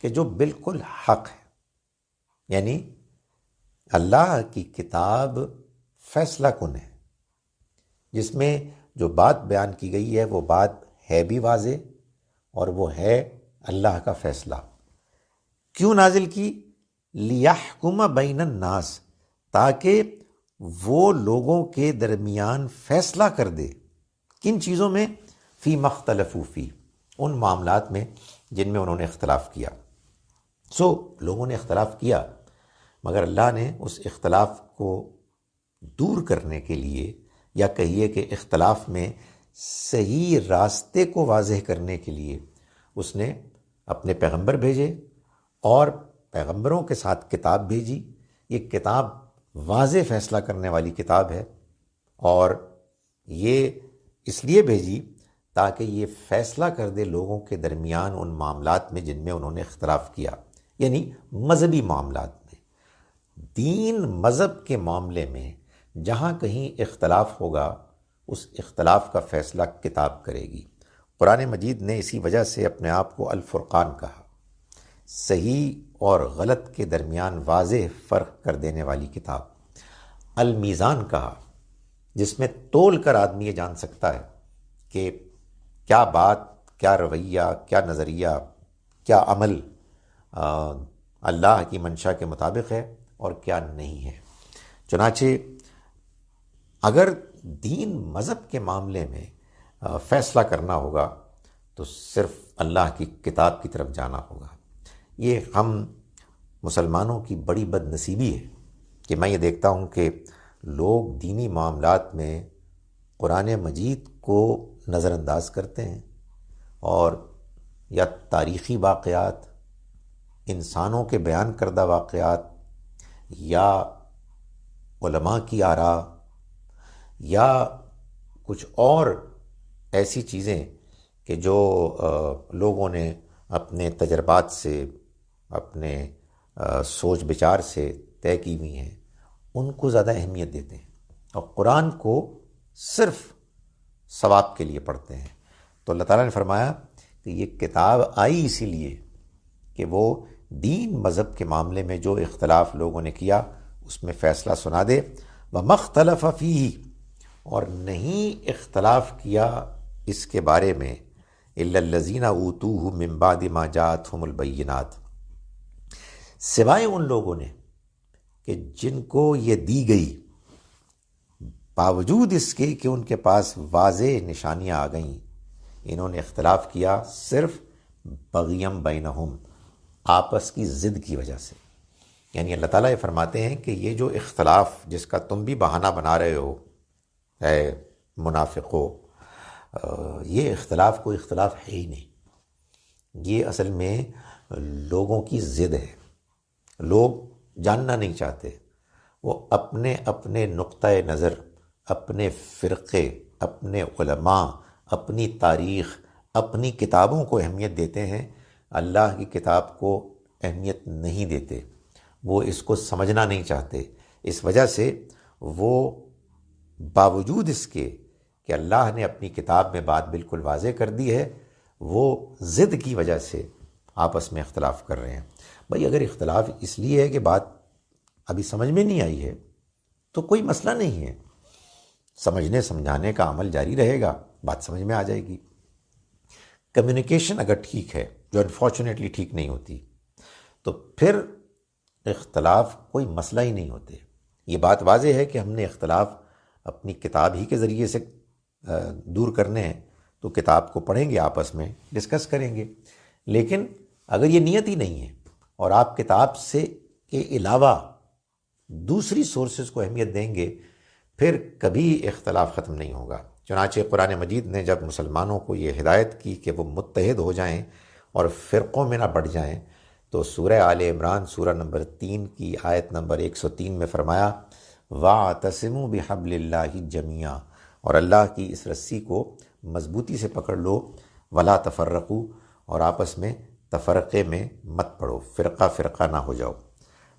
کہ جو بالکل حق ہے، یعنی اللہ کی کتاب فیصلہ کن ہے، جس میں جو بات بیان کی گئی ہے وہ بات ہے بھی واضح اور وہ ہے اللہ کا فیصلہ۔ کیوں نازل کی؟ لِيَحْكُمَ بَيْنَ النَّاسِ، تاکہ وہ لوگوں کے درمیان فیصلہ کر دے۔ کن چیزوں میں؟ فی مختلفوا فی، ان معاملات میں جن میں انہوں نے اختلاف کیا۔ لوگوں نے اختلاف کیا، مگر اللہ نے اس اختلاف کو دور کرنے کے لیے، یا کہیے کہ اختلاف میں صحیح راستے کو واضح کرنے کے لیے اس نے اپنے پیغمبر بھیجے اور پیغمبروں کے ساتھ کتاب بھیجی۔ یہ کتاب واضح فیصلہ کرنے والی کتاب ہے، اور یہ اس لیے بھیجی تاکہ یہ فیصلہ کر دے لوگوں کے درمیان ان معاملات میں جن میں انہوں نے اختلاف کیا، یعنی مذہبی معاملات میں۔ دین مذہب کے معاملے میں جہاں کہیں اختلاف ہوگا اس اختلاف کا فیصلہ کتاب کرے گی۔ قرآن مجید نے اسی وجہ سے اپنے آپ کو الفرقان کہا، صحیح اور غلط کے درمیان واضح فرق کر دینے والی کتاب۔ المیزان کہا، جس میں تول کر آدمی یہ جان سکتا ہے کہ کیا بات، کیا رویہ، کیا نظریہ، کیا عمل اللہ کی منشا کے مطابق ہے اور کیا نہیں ہے۔ چنانچہ اگر دین مذہب کے معاملے میں فیصلہ کرنا ہوگا تو صرف اللہ کی کتاب کی طرف جانا ہوگا۔ یہ ہم مسلمانوں کی بڑی بد نصیبی ہے کہ میں یہ دیکھتا ہوں کہ لوگ دینی معاملات میں قرآن مجید کو نظر انداز کرتے ہیں، اور یا تاریخی واقعات، انسانوں کے بیان کردہ واقعات، یا علماء کی آراء، یا کچھ اور ایسی چیزیں کہ جو لوگوں نے اپنے تجربات سے، اپنے سوچ بچار سے طے کی ہوئی ہیں، ان کو زیادہ اہمیت دیتے ہیں، اور قرآن کو صرف ثواب کے لیے پڑھتے ہیں۔ تو اللہ تعالیٰ نے فرمایا کہ یہ کتاب آئی اسی لیے کہ وہ دین مذہب کے معاملے میں جو اختلاف لوگوں نے کیا اس میں فیصلہ سنا دے. وَمَا اخْتَلَفَ فِيهِ، اور نہیں اختلاف کیا اس کے بارے میں إِلَّا الَّذِينَ أُوتُوهُ مِن بَعْدِ مَا جَاءَتْهُمُ الْبَيِّنَاتُ، سوائے ان لوگوں نے کہ جن کو یہ دی گئی باوجود اس کے کہ ان کے پاس واضح نشانیاں آ گئیں، انہوں نے اختلاف کیا صرف بغیم بینہم، آپس کی ضد کی وجہ سے. یعنی اللہ تعالیٰ یہ فرماتے ہیں کہ یہ جو اختلاف جس کا تم بھی بہانہ بنا رہے ہو اے منافقو، یہ اختلاف کوئی اختلاف ہے ہی نہیں. یہ اصل میں لوگوں کی ضد ہے. لوگ جاننا نہیں چاہتے، وہ اپنے اپنے نقطۂ نظر، اپنے فرقے، اپنے علماء، اپنی تاریخ، اپنی کتابوں کو اہمیت دیتے ہیں، اللہ کی کتاب کو اہمیت نہیں دیتے، وہ اس کو سمجھنا نہیں چاہتے. اس وجہ سے وہ باوجود اس کے کہ اللہ نے اپنی کتاب میں بات بالکل واضح کر دی ہے، وہ ضد کی وجہ سے آپس میں اختلاف کر رہے ہیں. بھائی اگر اختلاف اس لیے ہے کہ بات ابھی سمجھ میں نہیں آئی ہے تو کوئی مسئلہ نہیں ہے، سمجھنے سمجھانے کا عمل جاری رہے گا، بات سمجھ میں آ جائے گی. کمیونیکیشن اگر ٹھیک ہے، جو انفارچونیٹلی ٹھیک نہیں ہوتی، تو پھر اختلاف کوئی مسئلہ ہی نہیں ہوتے. یہ بات واضح ہے کہ ہم نے اختلاف اپنی کتاب ہی کے ذریعے سے دور کرنے ہیں، تو کتاب کو پڑھیں گے، آپس میں ڈسکس کریں گے. لیکن اگر یہ نیت ہی نہیں ہے اور آپ کتاب سے کے علاوہ دوسری سورسز کو اہمیت دیں گے، پھر کبھی اختلاف ختم نہیں ہوگا. چنانچہ قرآن مجید نے جب مسلمانوں کو یہ ہدایت کی کہ وہ متحد ہو جائیں اور فرقوں میں نہ بٹ جائیں، تو سورہ آل عمران سورہ نمبر 3 کی آیت نمبر 103 میں فرمایا وَاعْتَصِمُوا بِحَبْلِ اللَّهِ جَمِيعًا، اور اللہ کی اس رسی کو مضبوطی سے پکڑ لو، وَلَا تَفَرَّقُوا، اور آپس میں تفرقے میں مت پڑو، فرقہ فرقہ نہ ہو جاؤ.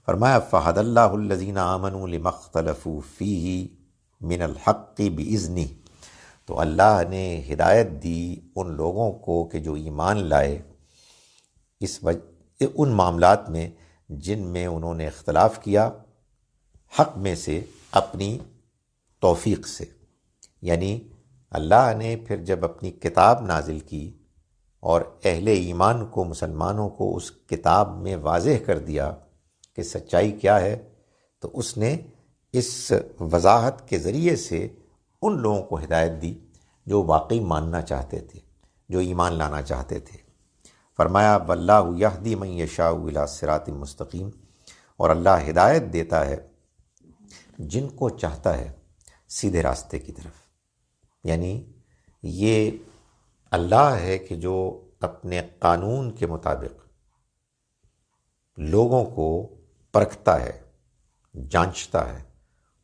فرمایا فَهَدَى اللَّهُ الَّذِينَ آمَنُوا لِمَا اخْتَلَفُوا فِيهِ مِنَ الْحَقِّ بِإِذْنِهِ، تو اللہ نے ہدایت دی ان لوگوں کو کہ جو ایمان لائے ان معاملات میں جن میں انہوں نے اختلاف کیا، حق میں سے اپنی توفیق سے. یعنی اللہ نے پھر جب اپنی کتاب نازل کی اور اہل ایمان کو، مسلمانوں کو اس کتاب میں واضح کر دیا کہ سچائی کیا ہے، تو اس نے اس وضاحت کے ذریعے سے ان لوگوں کو ہدایت دی جو واقعی ماننا چاہتے تھے، جو ایمان لانا چاہتے تھے. فرمایا واللہ یہدی من یشاء الی صراط مستقیم، اور اللہ ہدایت دیتا ہے جن کو چاہتا ہے سیدھے راستے کی طرف. یعنی یہ اللہ ہے کہ جو اپنے قانون کے مطابق لوگوں کو پرکھتا ہے، جانچتا ہے،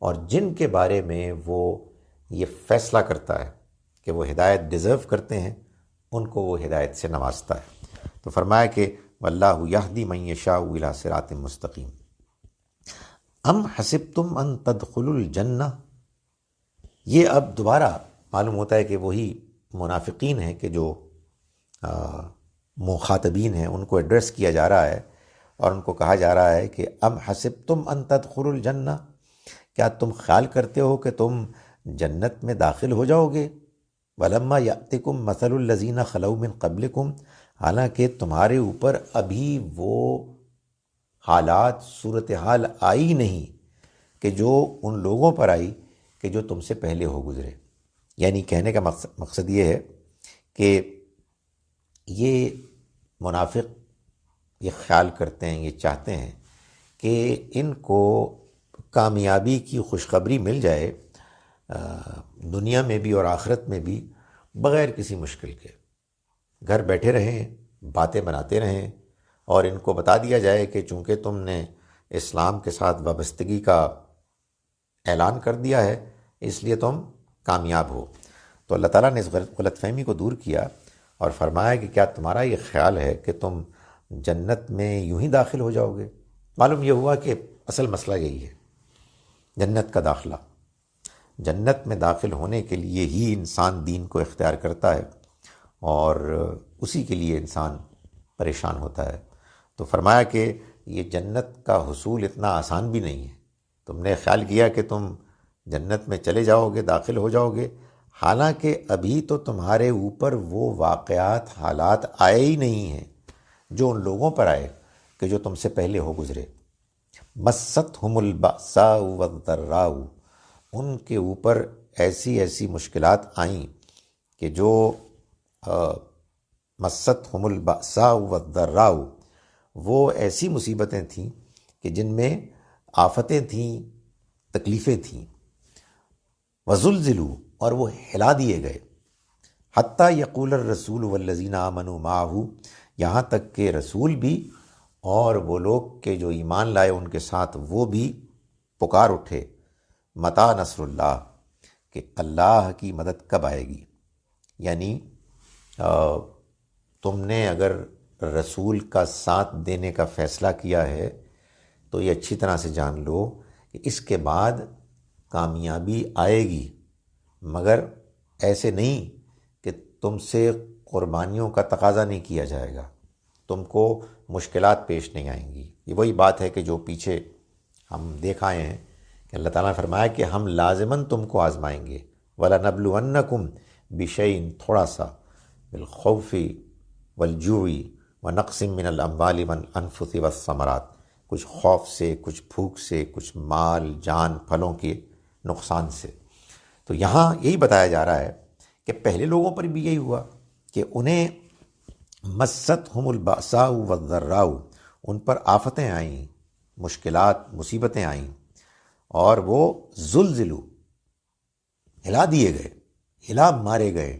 اور جن کے بارے میں وہ یہ فیصلہ کرتا ہے کہ وہ ہدایت ڈیزرو کرتے ہیں، ان کو وہ ہدایت سے نوازتا ہے. تو فرمایا کہ واللہ یہدی من یشاء الی صراط مستقیم. ام حسبتم ان تدخلوا الجنہ، یہ اب دوبارہ معلوم ہوتا ہے کہ وہی منافقین ہیں کہ جو مخاطبین ہیں، ان کو ایڈریس کیا جا رہا ہے اور ان کو کہا جا رہا ہے کہ ام حسبتم ان تدخلوا الجنہ، کیا تم خیال کرتے ہو کہ تم جنت میں داخل ہو جاؤ گے؟ ولما یأتکم مثل الذین خلو من قبلکم، حالانکہ تمہارے اوپر ابھی وہ حالات، صورتحال آئی نہیں کہ جو ان لوگوں پر آئی کہ جو تم سے پہلے ہو گزرے. یعنی کہنے کا مقصد یہ ہے کہ یہ منافق یہ خیال کرتے ہیں، یہ چاہتے ہیں کہ ان کو کامیابی کی خوشخبری مل جائے دنیا میں بھی اور آخرت میں بھی، بغیر کسی مشکل کے گھر بیٹھے رہیں، باتیں بناتے رہیں، اور ان کو بتا دیا جائے کہ چونکہ تم نے اسلام کے ساتھ وابستگی کا اعلان کر دیا ہے اس لیے تم کامیاب ہو. تو اللہ تعالیٰ نے اس غلط فہمی کو دور کیا اور فرمایا کہ کیا تمہارا یہ خیال ہے کہ تم جنت میں یوں ہی داخل ہو جاؤ گے؟ معلوم یہ ہوا کہ اصل مسئلہ یہی ہے، جنت کا داخلہ. جنت میں داخل ہونے کے لیے ہی انسان دین کو اختیار کرتا ہے، اور اسی کے لیے انسان پریشان ہوتا ہے۔ تو فرمایا کہ یہ جنت کا حصول اتنا آسان بھی نہیں ہے۔ تم نے خیال کیا کہ تم جنت میں چلے جاؤ گے، داخل ہو جاؤ گے، حالانکہ ابھی تو تمہارے اوپر وہ واقعات، حالات آئے ہی نہیں ہیں جو ان لوگوں پر آئے کہ جو تم سے پہلے ہو گزرے۔ مستہم البأساء والضراء، ان کے اوپر ایسی ایسی مشکلات آئیں کہ جو مستہم البأساء والضراء، وہ ایسی مصیبتیں تھیں کہ جن میں آفتیں تھیں، تکلیفیں تھیں۔ وزلزلوا، اور وہ ہلا دیے گئے۔ حتیٰ یقول الرسول والذین آمنوا معہ، یہاں تک کہ رسول بھی اور وہ لوگ کہ جو ایمان لائے ان کے ساتھ وہ بھی پکار اٹھے، متی نصر اللہ، کہ اللہ کی مدد کب آئے گی۔ یعنی تم نے اگر رسول کا ساتھ دینے کا فیصلہ کیا ہے تو یہ اچھی طرح سے جان لو کہ اس کے بعد کامیابی آئے گی، مگر ایسے نہیں کہ تم سے قربانیوں کا تقاضا نہیں کیا جائے گا، تم کو مشکلات پیش نہیں آئیں گی۔ یہ وہی بات ہے کہ جو پیچھے ہم دیکھ آئے ہیں کہ اللہ تعالیٰ نے فرمایا کہ ہم لازماً تم کو آزمائیں گے، وَلَنَبْلُوَنَّكُمْ بِشَيْءٍ، تھوڑا سا، بالخوف والجوع ونقص من الاموال والانفس والثمرات، کچھ خوف سے، کچھ بھوک سے، کچھ مال جان پھلوں کے نقصان سے۔ تو یہاں یہی بتایا جا رہا ہے کہ پہلے لوگوں پر بھی یہی ہوا کہ انہیں مستہم البأساء والضراء، ان پر آفتیں آئیں، مشکلات، مصیبتیں آئیں، اور وہ زلزلوا، ہلا دیے گئے، ہلا مارے گئے،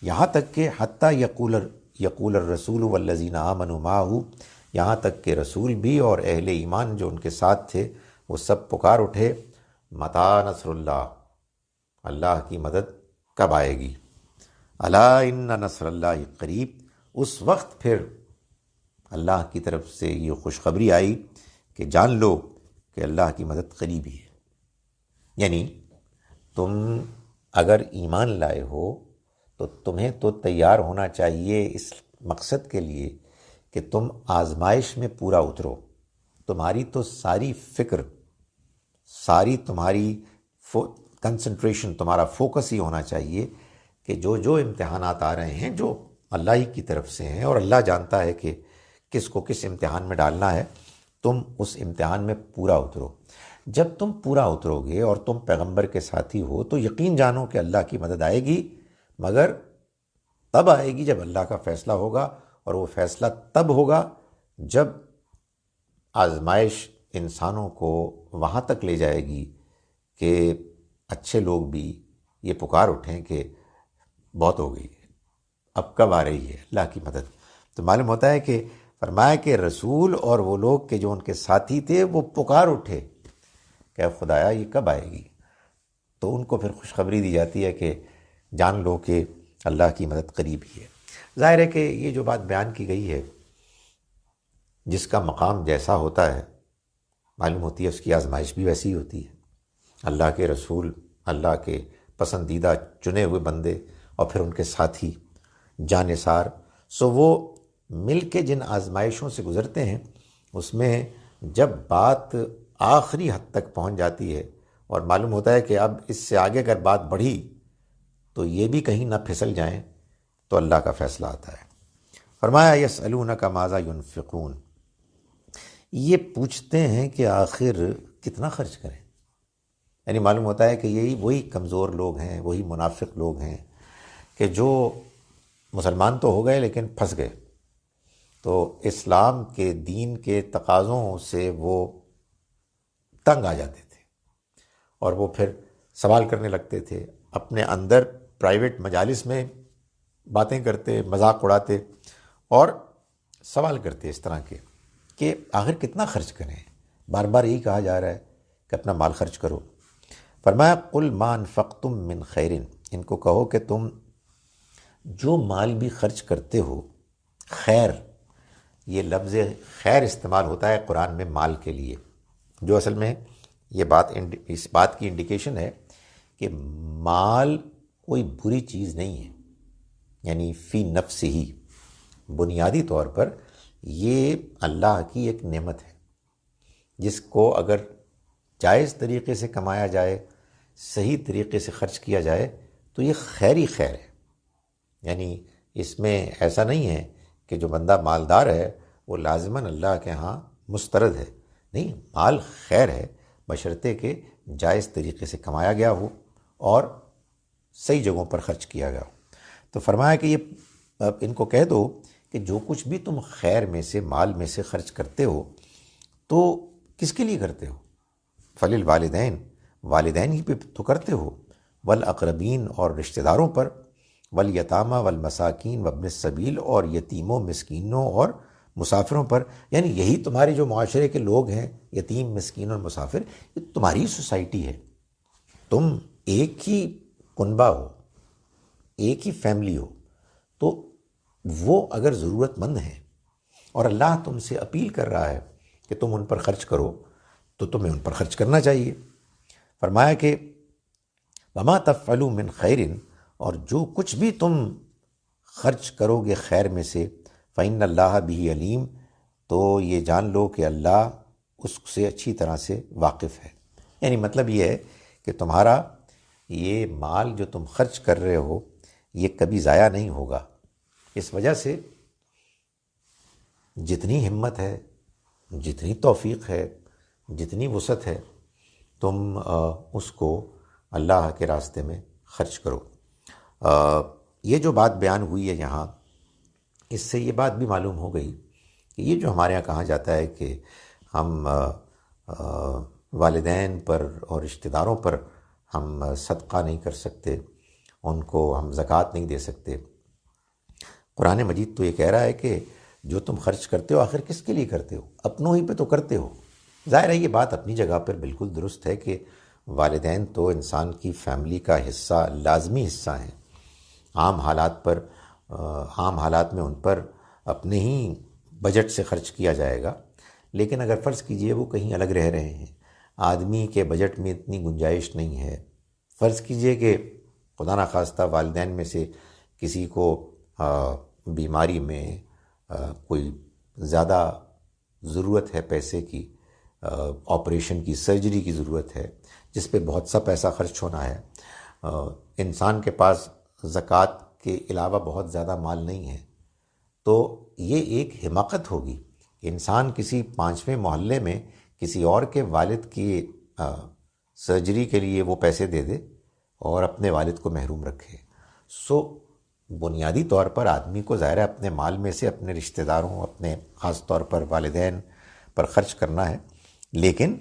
یہاں تک کہ حتیٰ یقول الرسول والذین آمنوا معہ، یہاں تک کہ رسول بھی اور اہل ایمان جو ان کے ساتھ تھے وہ سب پکار اٹھے، متی نصر اللہ، اللہ کی مدد کب آئے گی۔ الا ان نصر اللہ قریب، اس وقت پھر اللہ کی طرف سے یہ خوشخبری آئی کہ جان لو کہ اللہ کی مدد قریب ہی ہے۔ یعنی تم اگر ایمان لائے ہو تو تمہیں تو تیار ہونا چاہیے اس مقصد کے لیے کہ تم آزمائش میں پورا اترو۔ تمہاری تو ساری فکر، ساری تمہاری کنسنٹریشن، تمہارا فوکس ہی ہونا چاہیے کہ جو امتحانات آ رہے ہیں جو اللہ ہی کی طرف سے ہیں، اور اللہ جانتا ہے کہ کس کو کس امتحان میں ڈالنا ہے، تم اس امتحان میں پورا اترو۔ جب تم پورا اترو گے اور تم پیغمبر کے ساتھی ہو تو یقین جانو کہ اللہ کی مدد آئے گی، مگر تب آئے گی جب اللہ کا فیصلہ ہوگا، اور وہ فیصلہ تب ہوگا جب آزمائش انسانوں کو وہاں تک لے جائے گی کہ اچھے لوگ بھی یہ پکار اٹھیں کہ بہت ہو گئی، اب کب آ رہی ہے اللہ کی مدد۔ تو معلوم ہوتا ہے کہ فرمایا کہ رسول اور وہ لوگ کہ جو ان کے ساتھی تھے وہ پکار اٹھے کہ خدایا یہ کب آئے گی۔ تو ان کو پھر خوشخبری دی جاتی ہے کہ جان لو کہ اللہ کی مدد قریب ہی ہے۔ ظاہر ہے کہ یہ جو بات بیان کی گئی ہے، جس کا مقام جیسا ہوتا ہے معلوم ہوتی ہے اس کی آزمائش بھی ویسی ہی ہوتی ہے۔ اللہ کے رسول، اللہ کے پسندیدہ چنے ہوئے بندے، اور پھر ان کے ساتھی جانثار، سو وہ مل کے جن آزمائشوں سے گزرتے ہیں، اس میں جب بات آخری حد تک پہنچ جاتی ہے اور معلوم ہوتا ہے کہ اب اس سے آگے اگر بات بڑھی تو یہ بھی کہیں نہ پھسل جائیں، تو اللہ کا فیصلہ آتا ہے۔ فرمایا یسألونک ماذا ینفقون، یہ پوچھتے ہیں کہ آخر کتنا خرچ کریں۔ یعنی معلوم ہوتا ہے کہ یہی وہی کمزور لوگ ہیں، وہی منافق لوگ ہیں کہ جو مسلمان تو ہو گئے لیکن پھنس گئے۔ تو اسلام کے دین کے تقاضوں سے وہ تنگ آ جاتے تھے، اور وہ پھر سوال کرنے لگتے تھے، اپنے اندر پرائیویٹ مجالس میں باتیں کرتے، مذاق اڑاتے اور سوال کرتے اس طرح کے کہ آخر کتنا خرچ کریں۔ بار بار یہی کہا جا رہا ہے کہ اپنا مال خرچ کرو۔ فرمایا قل ما انفقتم من خیر، ان کو کہو کہ تم جو مال بھی خرچ کرتے ہو، خیر، یہ لفظ خیر استعمال ہوتا ہے قرآن میں مال کے لیے، جو اصل میں یہ بات اس بات کی انڈیکیشن ہے کہ مال کوئی بری چیز نہیں ہے۔ یعنی فی نفس ہی، بنیادی طور پر یہ اللہ کی ایک نعمت ہے جس کو اگر جائز طریقے سے کمایا جائے، صحیح طریقے سے خرچ کیا جائے تو یہ خیر ہی خیر ہے۔ یعنی اس میں ایسا نہیں ہے کہ جو بندہ مالدار ہے وہ لازماً اللہ کے ہاں مسترد ہے، نہیں، مال خیر ہے بشرطے کہ جائز طریقے سے کمایا گیا ہو اور صحیح جگہوں پر خرچ کیا گیا ہو۔ تو فرمایا کہ یہ ان کو کہہ دو کہ جو کچھ بھی تم خیر میں سے، مال میں سے خرچ کرتے ہو تو کس کے لیے کرتے ہو؟ فللوالدین، والدین ہی پہ تو کرتے ہو، والاقربین اور رشتہ داروں پر، والیتامى والمساکین وابن السبیل اور یتیموں، مسکینوں اور مسافروں پر۔ یعنی یہی تمہارے جو معاشرے کے لوگ ہیں، یتیم، مسکین اور مسافر، یہ تمہاری سوسائٹی ہے، تم ایک ہی کنبہ ہو، ایک ہی فیملی ہو، تو وہ اگر ضرورت مند ہیں اور اللہ تم سے اپیل کر رہا ہے کہ تم ان پر خرچ کرو تو تمہیں ان پر خرچ کرنا چاہیے۔ فرمایا کہ وما تفعلوا من خیر، اور جو کچھ بھی تم خرچ کرو گے خیر میں سے، فإن اللہ بہ علیم، تو یہ جان لو کہ اللہ اس سے اچھی طرح سے واقف ہے۔ یعنی مطلب یہ ہے کہ تمہارا یہ مال جو تم خرچ کر رہے ہو یہ کبھی ضائع نہیں ہوگا۔ اس وجہ سے جتنی ہمت ہے، جتنی توفیق ہے، جتنی وسعت ہے، تم اس کو اللہ کے راستے میں خرچ کرو۔ یہ جو بات بیان ہوئی ہے یہاں، اس سے یہ بات بھی معلوم ہو گئی کہ یہ جو ہمارے یہاں کہا جاتا ہے کہ ہم والدین پر اور رشتہ داروں پر ہم صدقہ نہیں کر سکتے، ان کو ہم زکوٰۃ نہیں دے سکتے، قرآن مجید تو یہ کہہ رہا ہے کہ جو تم خرچ کرتے ہو آخر کس کے لیے کرتے ہو؟ اپنوں ہی پہ تو کرتے ہو۔ ظاہر ہے یہ بات اپنی جگہ پر بالکل درست ہے کہ والدین تو انسان کی فیملی کا حصہ، لازمی حصہ ہیں۔ عام حالات میں ان پر اپنے ہی بجٹ سے خرچ کیا جائے گا، لیکن اگر فرض کیجئے وہ کہیں الگ رہ رہے ہیں، آدمی کے بجٹ میں اتنی گنجائش نہیں ہے، فرض کیجئے کہ خدا نخواستہ والدین میں سے کسی کو بیماری میں کوئی زیادہ ضرورت ہے پیسے کی، آپریشن کی، سرجری کی ضرورت ہے جس پہ بہت سا پیسہ خرچ ہونا ہے، انسان کے پاس زکوٰۃ کے علاوہ بہت زیادہ مال نہیں ہے، تو یہ ایک حماقت ہوگی کہ انسان کسی 5ویں محلے میں کسی اور کے والد کی سرجری کے لیے وہ پیسے دے دے اور اپنے والد کو محروم رکھے۔ بنیادی طور پر آدمی کو ظاہر ہے اپنے مال میں سے اپنے رشتہ داروں، اپنے خاص طور پر والدین پر خرچ کرنا ہے، لیکن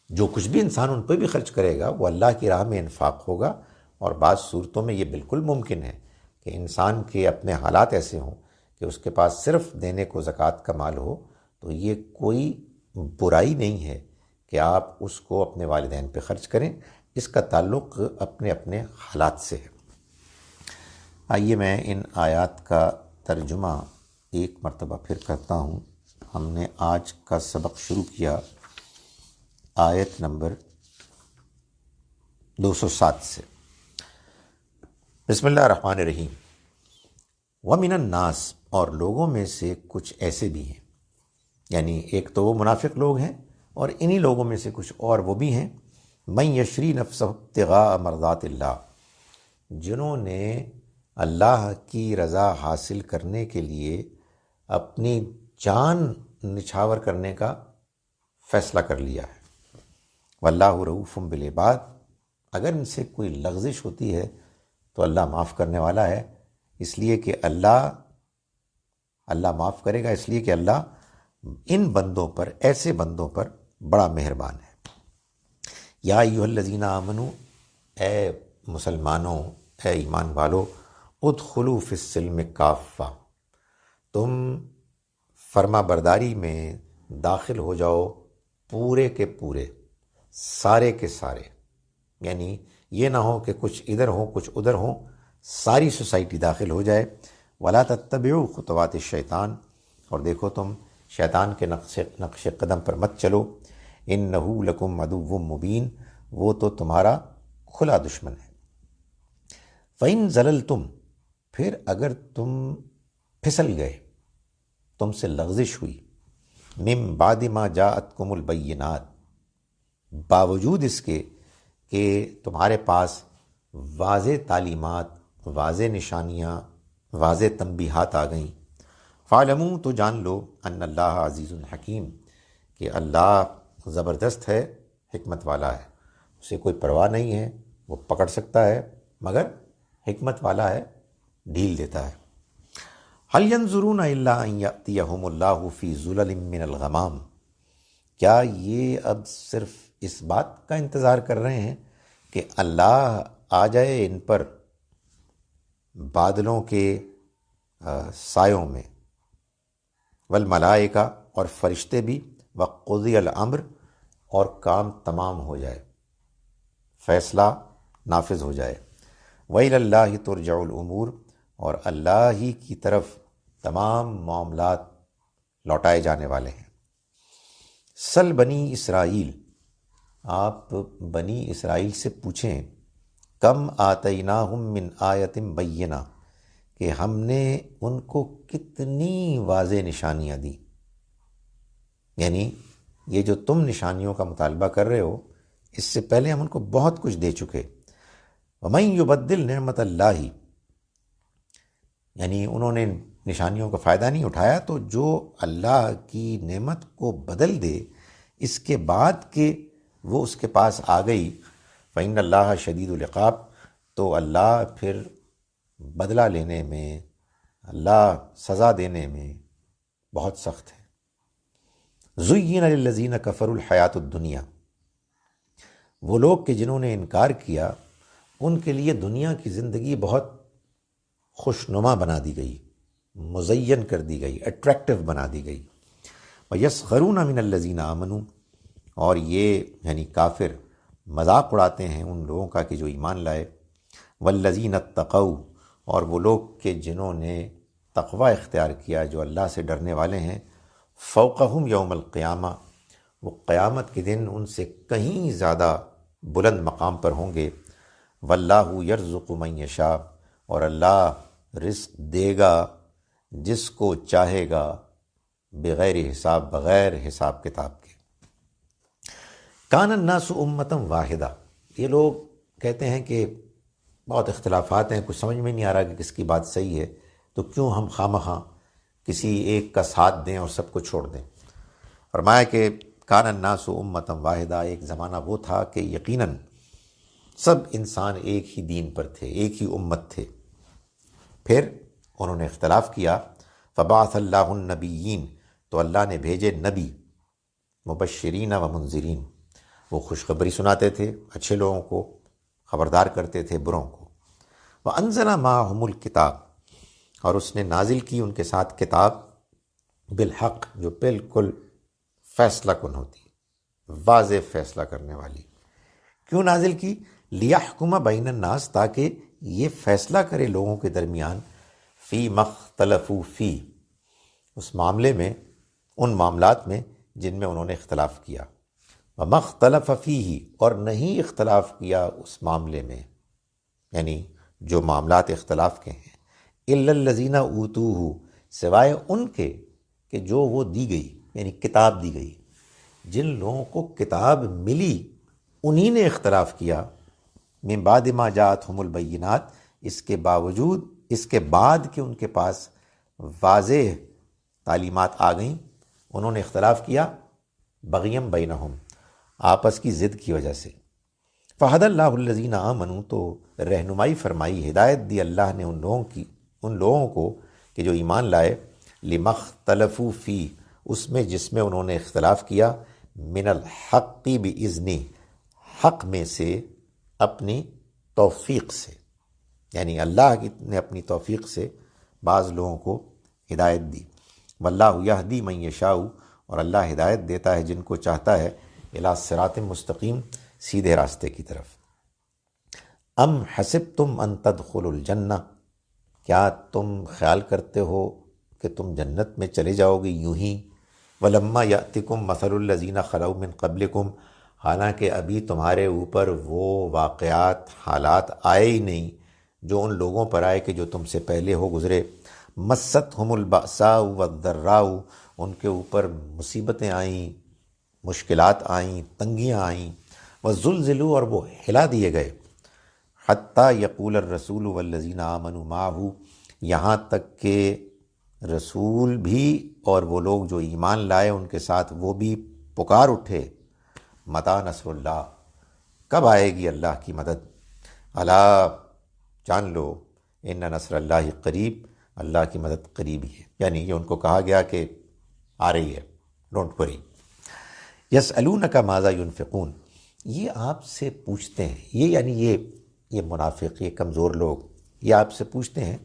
جو کچھ بھی انسان ان پہ بھی خرچ کرے گا وہ اللہ کی راہ میں انفاق ہوگا۔ اور بعض صورتوں میں یہ بالکل ممکن ہے کہ انسان کے اپنے حالات ایسے ہوں کہ اس کے پاس صرف دینے کو زکوٰۃ کا مال ہو، تو یہ کوئی برائی نہیں ہے کہ آپ اس کو اپنے والدین پہ خرچ کریں، اس کا تعلق اپنے اپنے حالات سے ہے۔ آئیے میں ان آیات کا ترجمہ ایک مرتبہ پھر کرتا ہوں۔ ہم نے آج کا سبق شروع کیا آیت نمبر 207 سے۔ بسم اللہ الرحمن الرحیم۔ وَمِنَ النَّاسِ، اور لوگوں میں سے کچھ ایسے بھی ہیں، یعنی ایک تو وہ منافق لوگ ہیں اور انہی لوگوں میں سے کچھ اور وہ بھی ہیں، مَن یشری نفسہ ابتغاء مرضات اللہ، جنہوں نے اللہ کی رضا حاصل کرنے کے لیے اپنی جان نچھاور کرنے کا فیصلہ کر لیا ہے۔ واللہ رؤوف بالعباد، اگر ان سے کوئی لغزش ہوتی ہے تو اللہ معاف کرنے والا ہے، اس لیے کہ اللہ معاف کرے گا، اس لیے کہ اللہ ان بندوں پر، ایسے بندوں پر بڑا مہربان ہے۔ یا ایھا الذین آمنوا، اے مسلمانوں، اے ایمان والو، ادخلوا فی السلم کافہ، تم فرما برداری میں داخل ہو جاؤ پورے کے پورے، سارے کے سارے، یعنی یہ نہ ہو کہ کچھ ادھر ہوں کچھ ادھر ہوں، ساری سوسائٹی داخل ہو جائے۔ ولا تتبعوا خطوات الشیطان، اور دیکھو تم شیطان کے نقش قدم پر مت چلو، انہ لکم عدو مبین، وہ تو تمہارا کھلا دشمن ہے۔ فإن زللتم، پھر اگر تم پھسل گئے، تم سے لغزش ہوئی، من بعد ما جاءتکم البینات، باوجود اس کے کہ تمہارے پاس واضح تعلیمات، واضح نشانیاں، واضح تنبیہات آ گئیں، فَاعْلَمُوا، تو جان لو، ان اللہ عزیز حکیم، کہ اللہ زبردست ہے، حکمت والا ہے، اسے کوئی پرواہ نہیں ہے، وہ پکڑ سکتا ہے مگر حکمت والا ہے، ڈھیل دیتا ہے۔ هل ينظرون الا ان ياتيهم الله في ظلل من الغمام، کیا یہ اب صرف اس بات کا انتظار کر رہے ہیں کہ اللہ آ جائے ان پر بادلوں کے سایوں میں، والملائکہ، اور فرشتے بھی، وقضی الامر، اور کام تمام ہو جائے، فیصلہ نافذ ہو جائے، وَإِلَى اللَّهِ تُرْجَعُ الْأُمُورُ، اور اللہ ہی کی طرف تمام معاملات لوٹائے جانے والے ہیں۔ سل بنی اسرائیل، آپ بنی اسرائیل سے پوچھیں، کم آتیناہم من آیت بینہ، کہ ہم نے ان کو کتنی واضح نشانیاں دی، یعنی یہ جو تم نشانیوں کا مطالبہ کر رہے ہو، اس سے پہلے ہم ان کو بہت کچھ دے چکے۔ وَمَن يُبَدِّلْ نِعْمَتَ اللَّهِ، یعنی انہوں نے نشانیوں کا فائدہ نہیں اٹھایا، تو جو اللہ کی نعمت کو بدل دے اس کے بعد کہ وہ اس کے پاس آ گئی، فَإِنَّ اللَّهَ شَدِيدُ الْعِقَابِ، تو اللہ پھر بدلہ لینے میں، اللہ سزا دینے میں بہت سخت ہے۔ زُيِّنَ لِلَّذِينَ كَفَرُوا الْحَيَاةُ الدُّنْيَا، وہ لوگ کہ جنہوں نے انکار کیا، ان کے لیے دنیا کی زندگی بہت خوشنما بنا دی گئی، مزین کر دی گئی، اٹریکٹیو بنا دی گئی۔ وَيَسْخَرُونَ مِنَ الَّذِينَ آمَنُوا، اور یہ یعنی کافر مذاق اڑاتے ہیں ان لوگوں کا کہ جو ایمان لائے، وَالَّذِينَ اتَّقَوْا، اور وہ لوگ کہ جنہوں نے تقوی اختیار کیا، جو اللہ سے ڈرنے والے ہیں، فوقہم یوم القیامہ، وہ قیامت کے دن ان سے کہیں زیادہ بلند مقام پر ہوں گے۔ واللہ یرزق من یشاء، اور اللہ رزق دے گا جس کو چاہے گا، بغیر حساب، بغیر حساب کتاب کے۔ کان الناس امۃ واحدہ، یہ لوگ کہتے ہیں کہ بہت اختلافات ہیں، کچھ سمجھ میں نہیں آ رہا کہ کس کی بات صحیح ہے، تو کیوں ہم خواہ کسی ایک کا ساتھ دیں اور سب کو چھوڑ دیں۔ فرمایا کہ کان الناس امۃ واحدہ، ایک زمانہ وہ تھا کہ یقیناً سب انسان ایک ہی دین پر تھے، ایک ہی امت تھے، پھر انہوں نے اختلاف کیا۔ فبعث اللہ النبیین، تو اللہ نے بھیجے نبی، مبشرین و منذرین، وہ خوشخبری سناتے تھے، اچھے لوگوں کو خبردار کرتے تھے، بروں کو۔ وانزل معہم الکتاب، اور اس نے نازل کی ان کے ساتھ کتاب، بالحق، جو بالکل فیصلہ کن ہوتی، واضح فیصلہ کرنے والی۔ کیوں نازل کی؟ لیحکم بین الناس، تاکہ یہ فیصلہ کرے لوگوں کے درمیان، فی مختلفوا فی، اس معاملے میں، ان معاملات میں جن میں انہوں نے اختلاف کیا، وما اختلف فیہ، اور نہیں اختلاف کیا اس معاملے میں، یعنی جو معاملات اختلاف کے ہیں، الا الذین اوتوہ، سوائے ان کے کہ جو وہ دی گئی، یعنی کتاب دی گئی، جن لوگوں کو کتاب ملی انہی نے اختلاف کیا، من بعد ما جاءتہم البینات، اس کے باوجود، اس کے بعد کہ ان کے پاس واضح تعلیمات آ گئیں، انہوں نے اختلاف کیا، بغیم بینہم، آپس کی ضد کی وجہ سے۔ فہد اللہ الذین آمنوا، تو رہنمائی فرمائی، ہدایت دی اللہ نے ان لوگوں کو کہ جو ایمان لائے، لما اختلفوا فی، اس میں جس میں انہوں نے اختلاف کیا، من الحق باذنہ، حق میں سے اپنی توفیق سے، یعنی اللہ نے اپنی توفیق سے بعض لوگوں کو ہدایت دی۔ واللہ یہدی من یشاء، اور اللہ ہدایت دیتا ہے جن کو چاہتا ہے، الی صراط مستقیم، سیدھے راستے کی طرف۔ ام حسبتم ان تدخلوا الجنہ، کیا تم خیال کرتے ہو کہ تم جنت میں چلے جاؤ گے یوں ہی؟ ولما یأتکم مثل الذین خلو من قبلکم، حالانکہ ابھی تمہارے اوپر وہ واقعات، حالات آئے ہی نہیں جو ان لوگوں پر آئے کہ جو تم سے پہلے ہو گزرے، مستہم البأساء والضراء، ان کے اوپر مصیبتیں آئیں، مشکلات آئیں، تنگیاں آئیں، وزلزلوا، اور وہ ہلا دیے گئے، حتیٰ یقول الرسول والذین آمنوا معہ، یہاں تک کہ رسول بھی اور وہ لوگ جو ایمان لائے ان کے ساتھ وہ بھی پکار اٹھے، متی نصر اللہ، کب آئے گی اللہ کی مدد، الا، جان لو، ان نصر اللہ قریب، اللہ کی مدد قریب ہی ہے، یعنی یہ ان کو کہا گیا کہ آ رہی ہے، ڈونٹ وری۔ یسألونک ماذا ینفقون، یہ آپ سے پوچھتے ہیں، یعنی یہ منافق، یہ کمزور لوگ، یہ آپ سے پوچھتے ہیں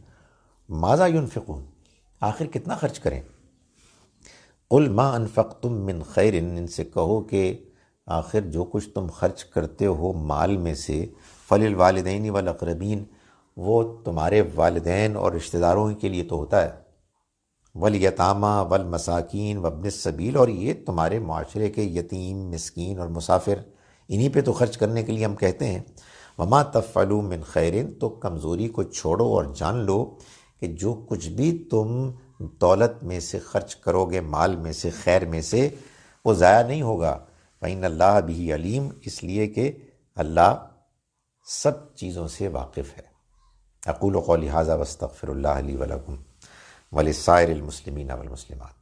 ماذا ینفقون، آخر کتنا خرچ کریں۔ قل ما انفقتم من خیر، ان سے کہو کہ آخر جو کچھ تم خرچ کرتے ہو مال میں سے، فللوالدین والاقربین، وہ تمہارے والدین اور رشتہ داروں کے لیے تو ہوتا ہے، والیتامیٰ والمساکین وابن السبیل، اور یہ تمہارے معاشرے کے یتیم، مسکین اور مسافر، انہی پہ تو خرچ کرنے کے لیے ہم کہتے ہیں۔ وما تفعلوا من خیر، تو کمزوری کو چھوڑو اور جان لو کہ جو کچھ بھی تم دولت میں سے خرچ کرو گے، مال میں سے، خیر میں سے، وہ ضائع نہیں ہوگا۔ فإن اللہ بہ علیم، اس لیے کہ اللہ سب چیزوں سے واقف ہے۔ اقول قولی ھذا واستغفر اللہ لی ولکم ولسائر المسلمین والمسلمات۔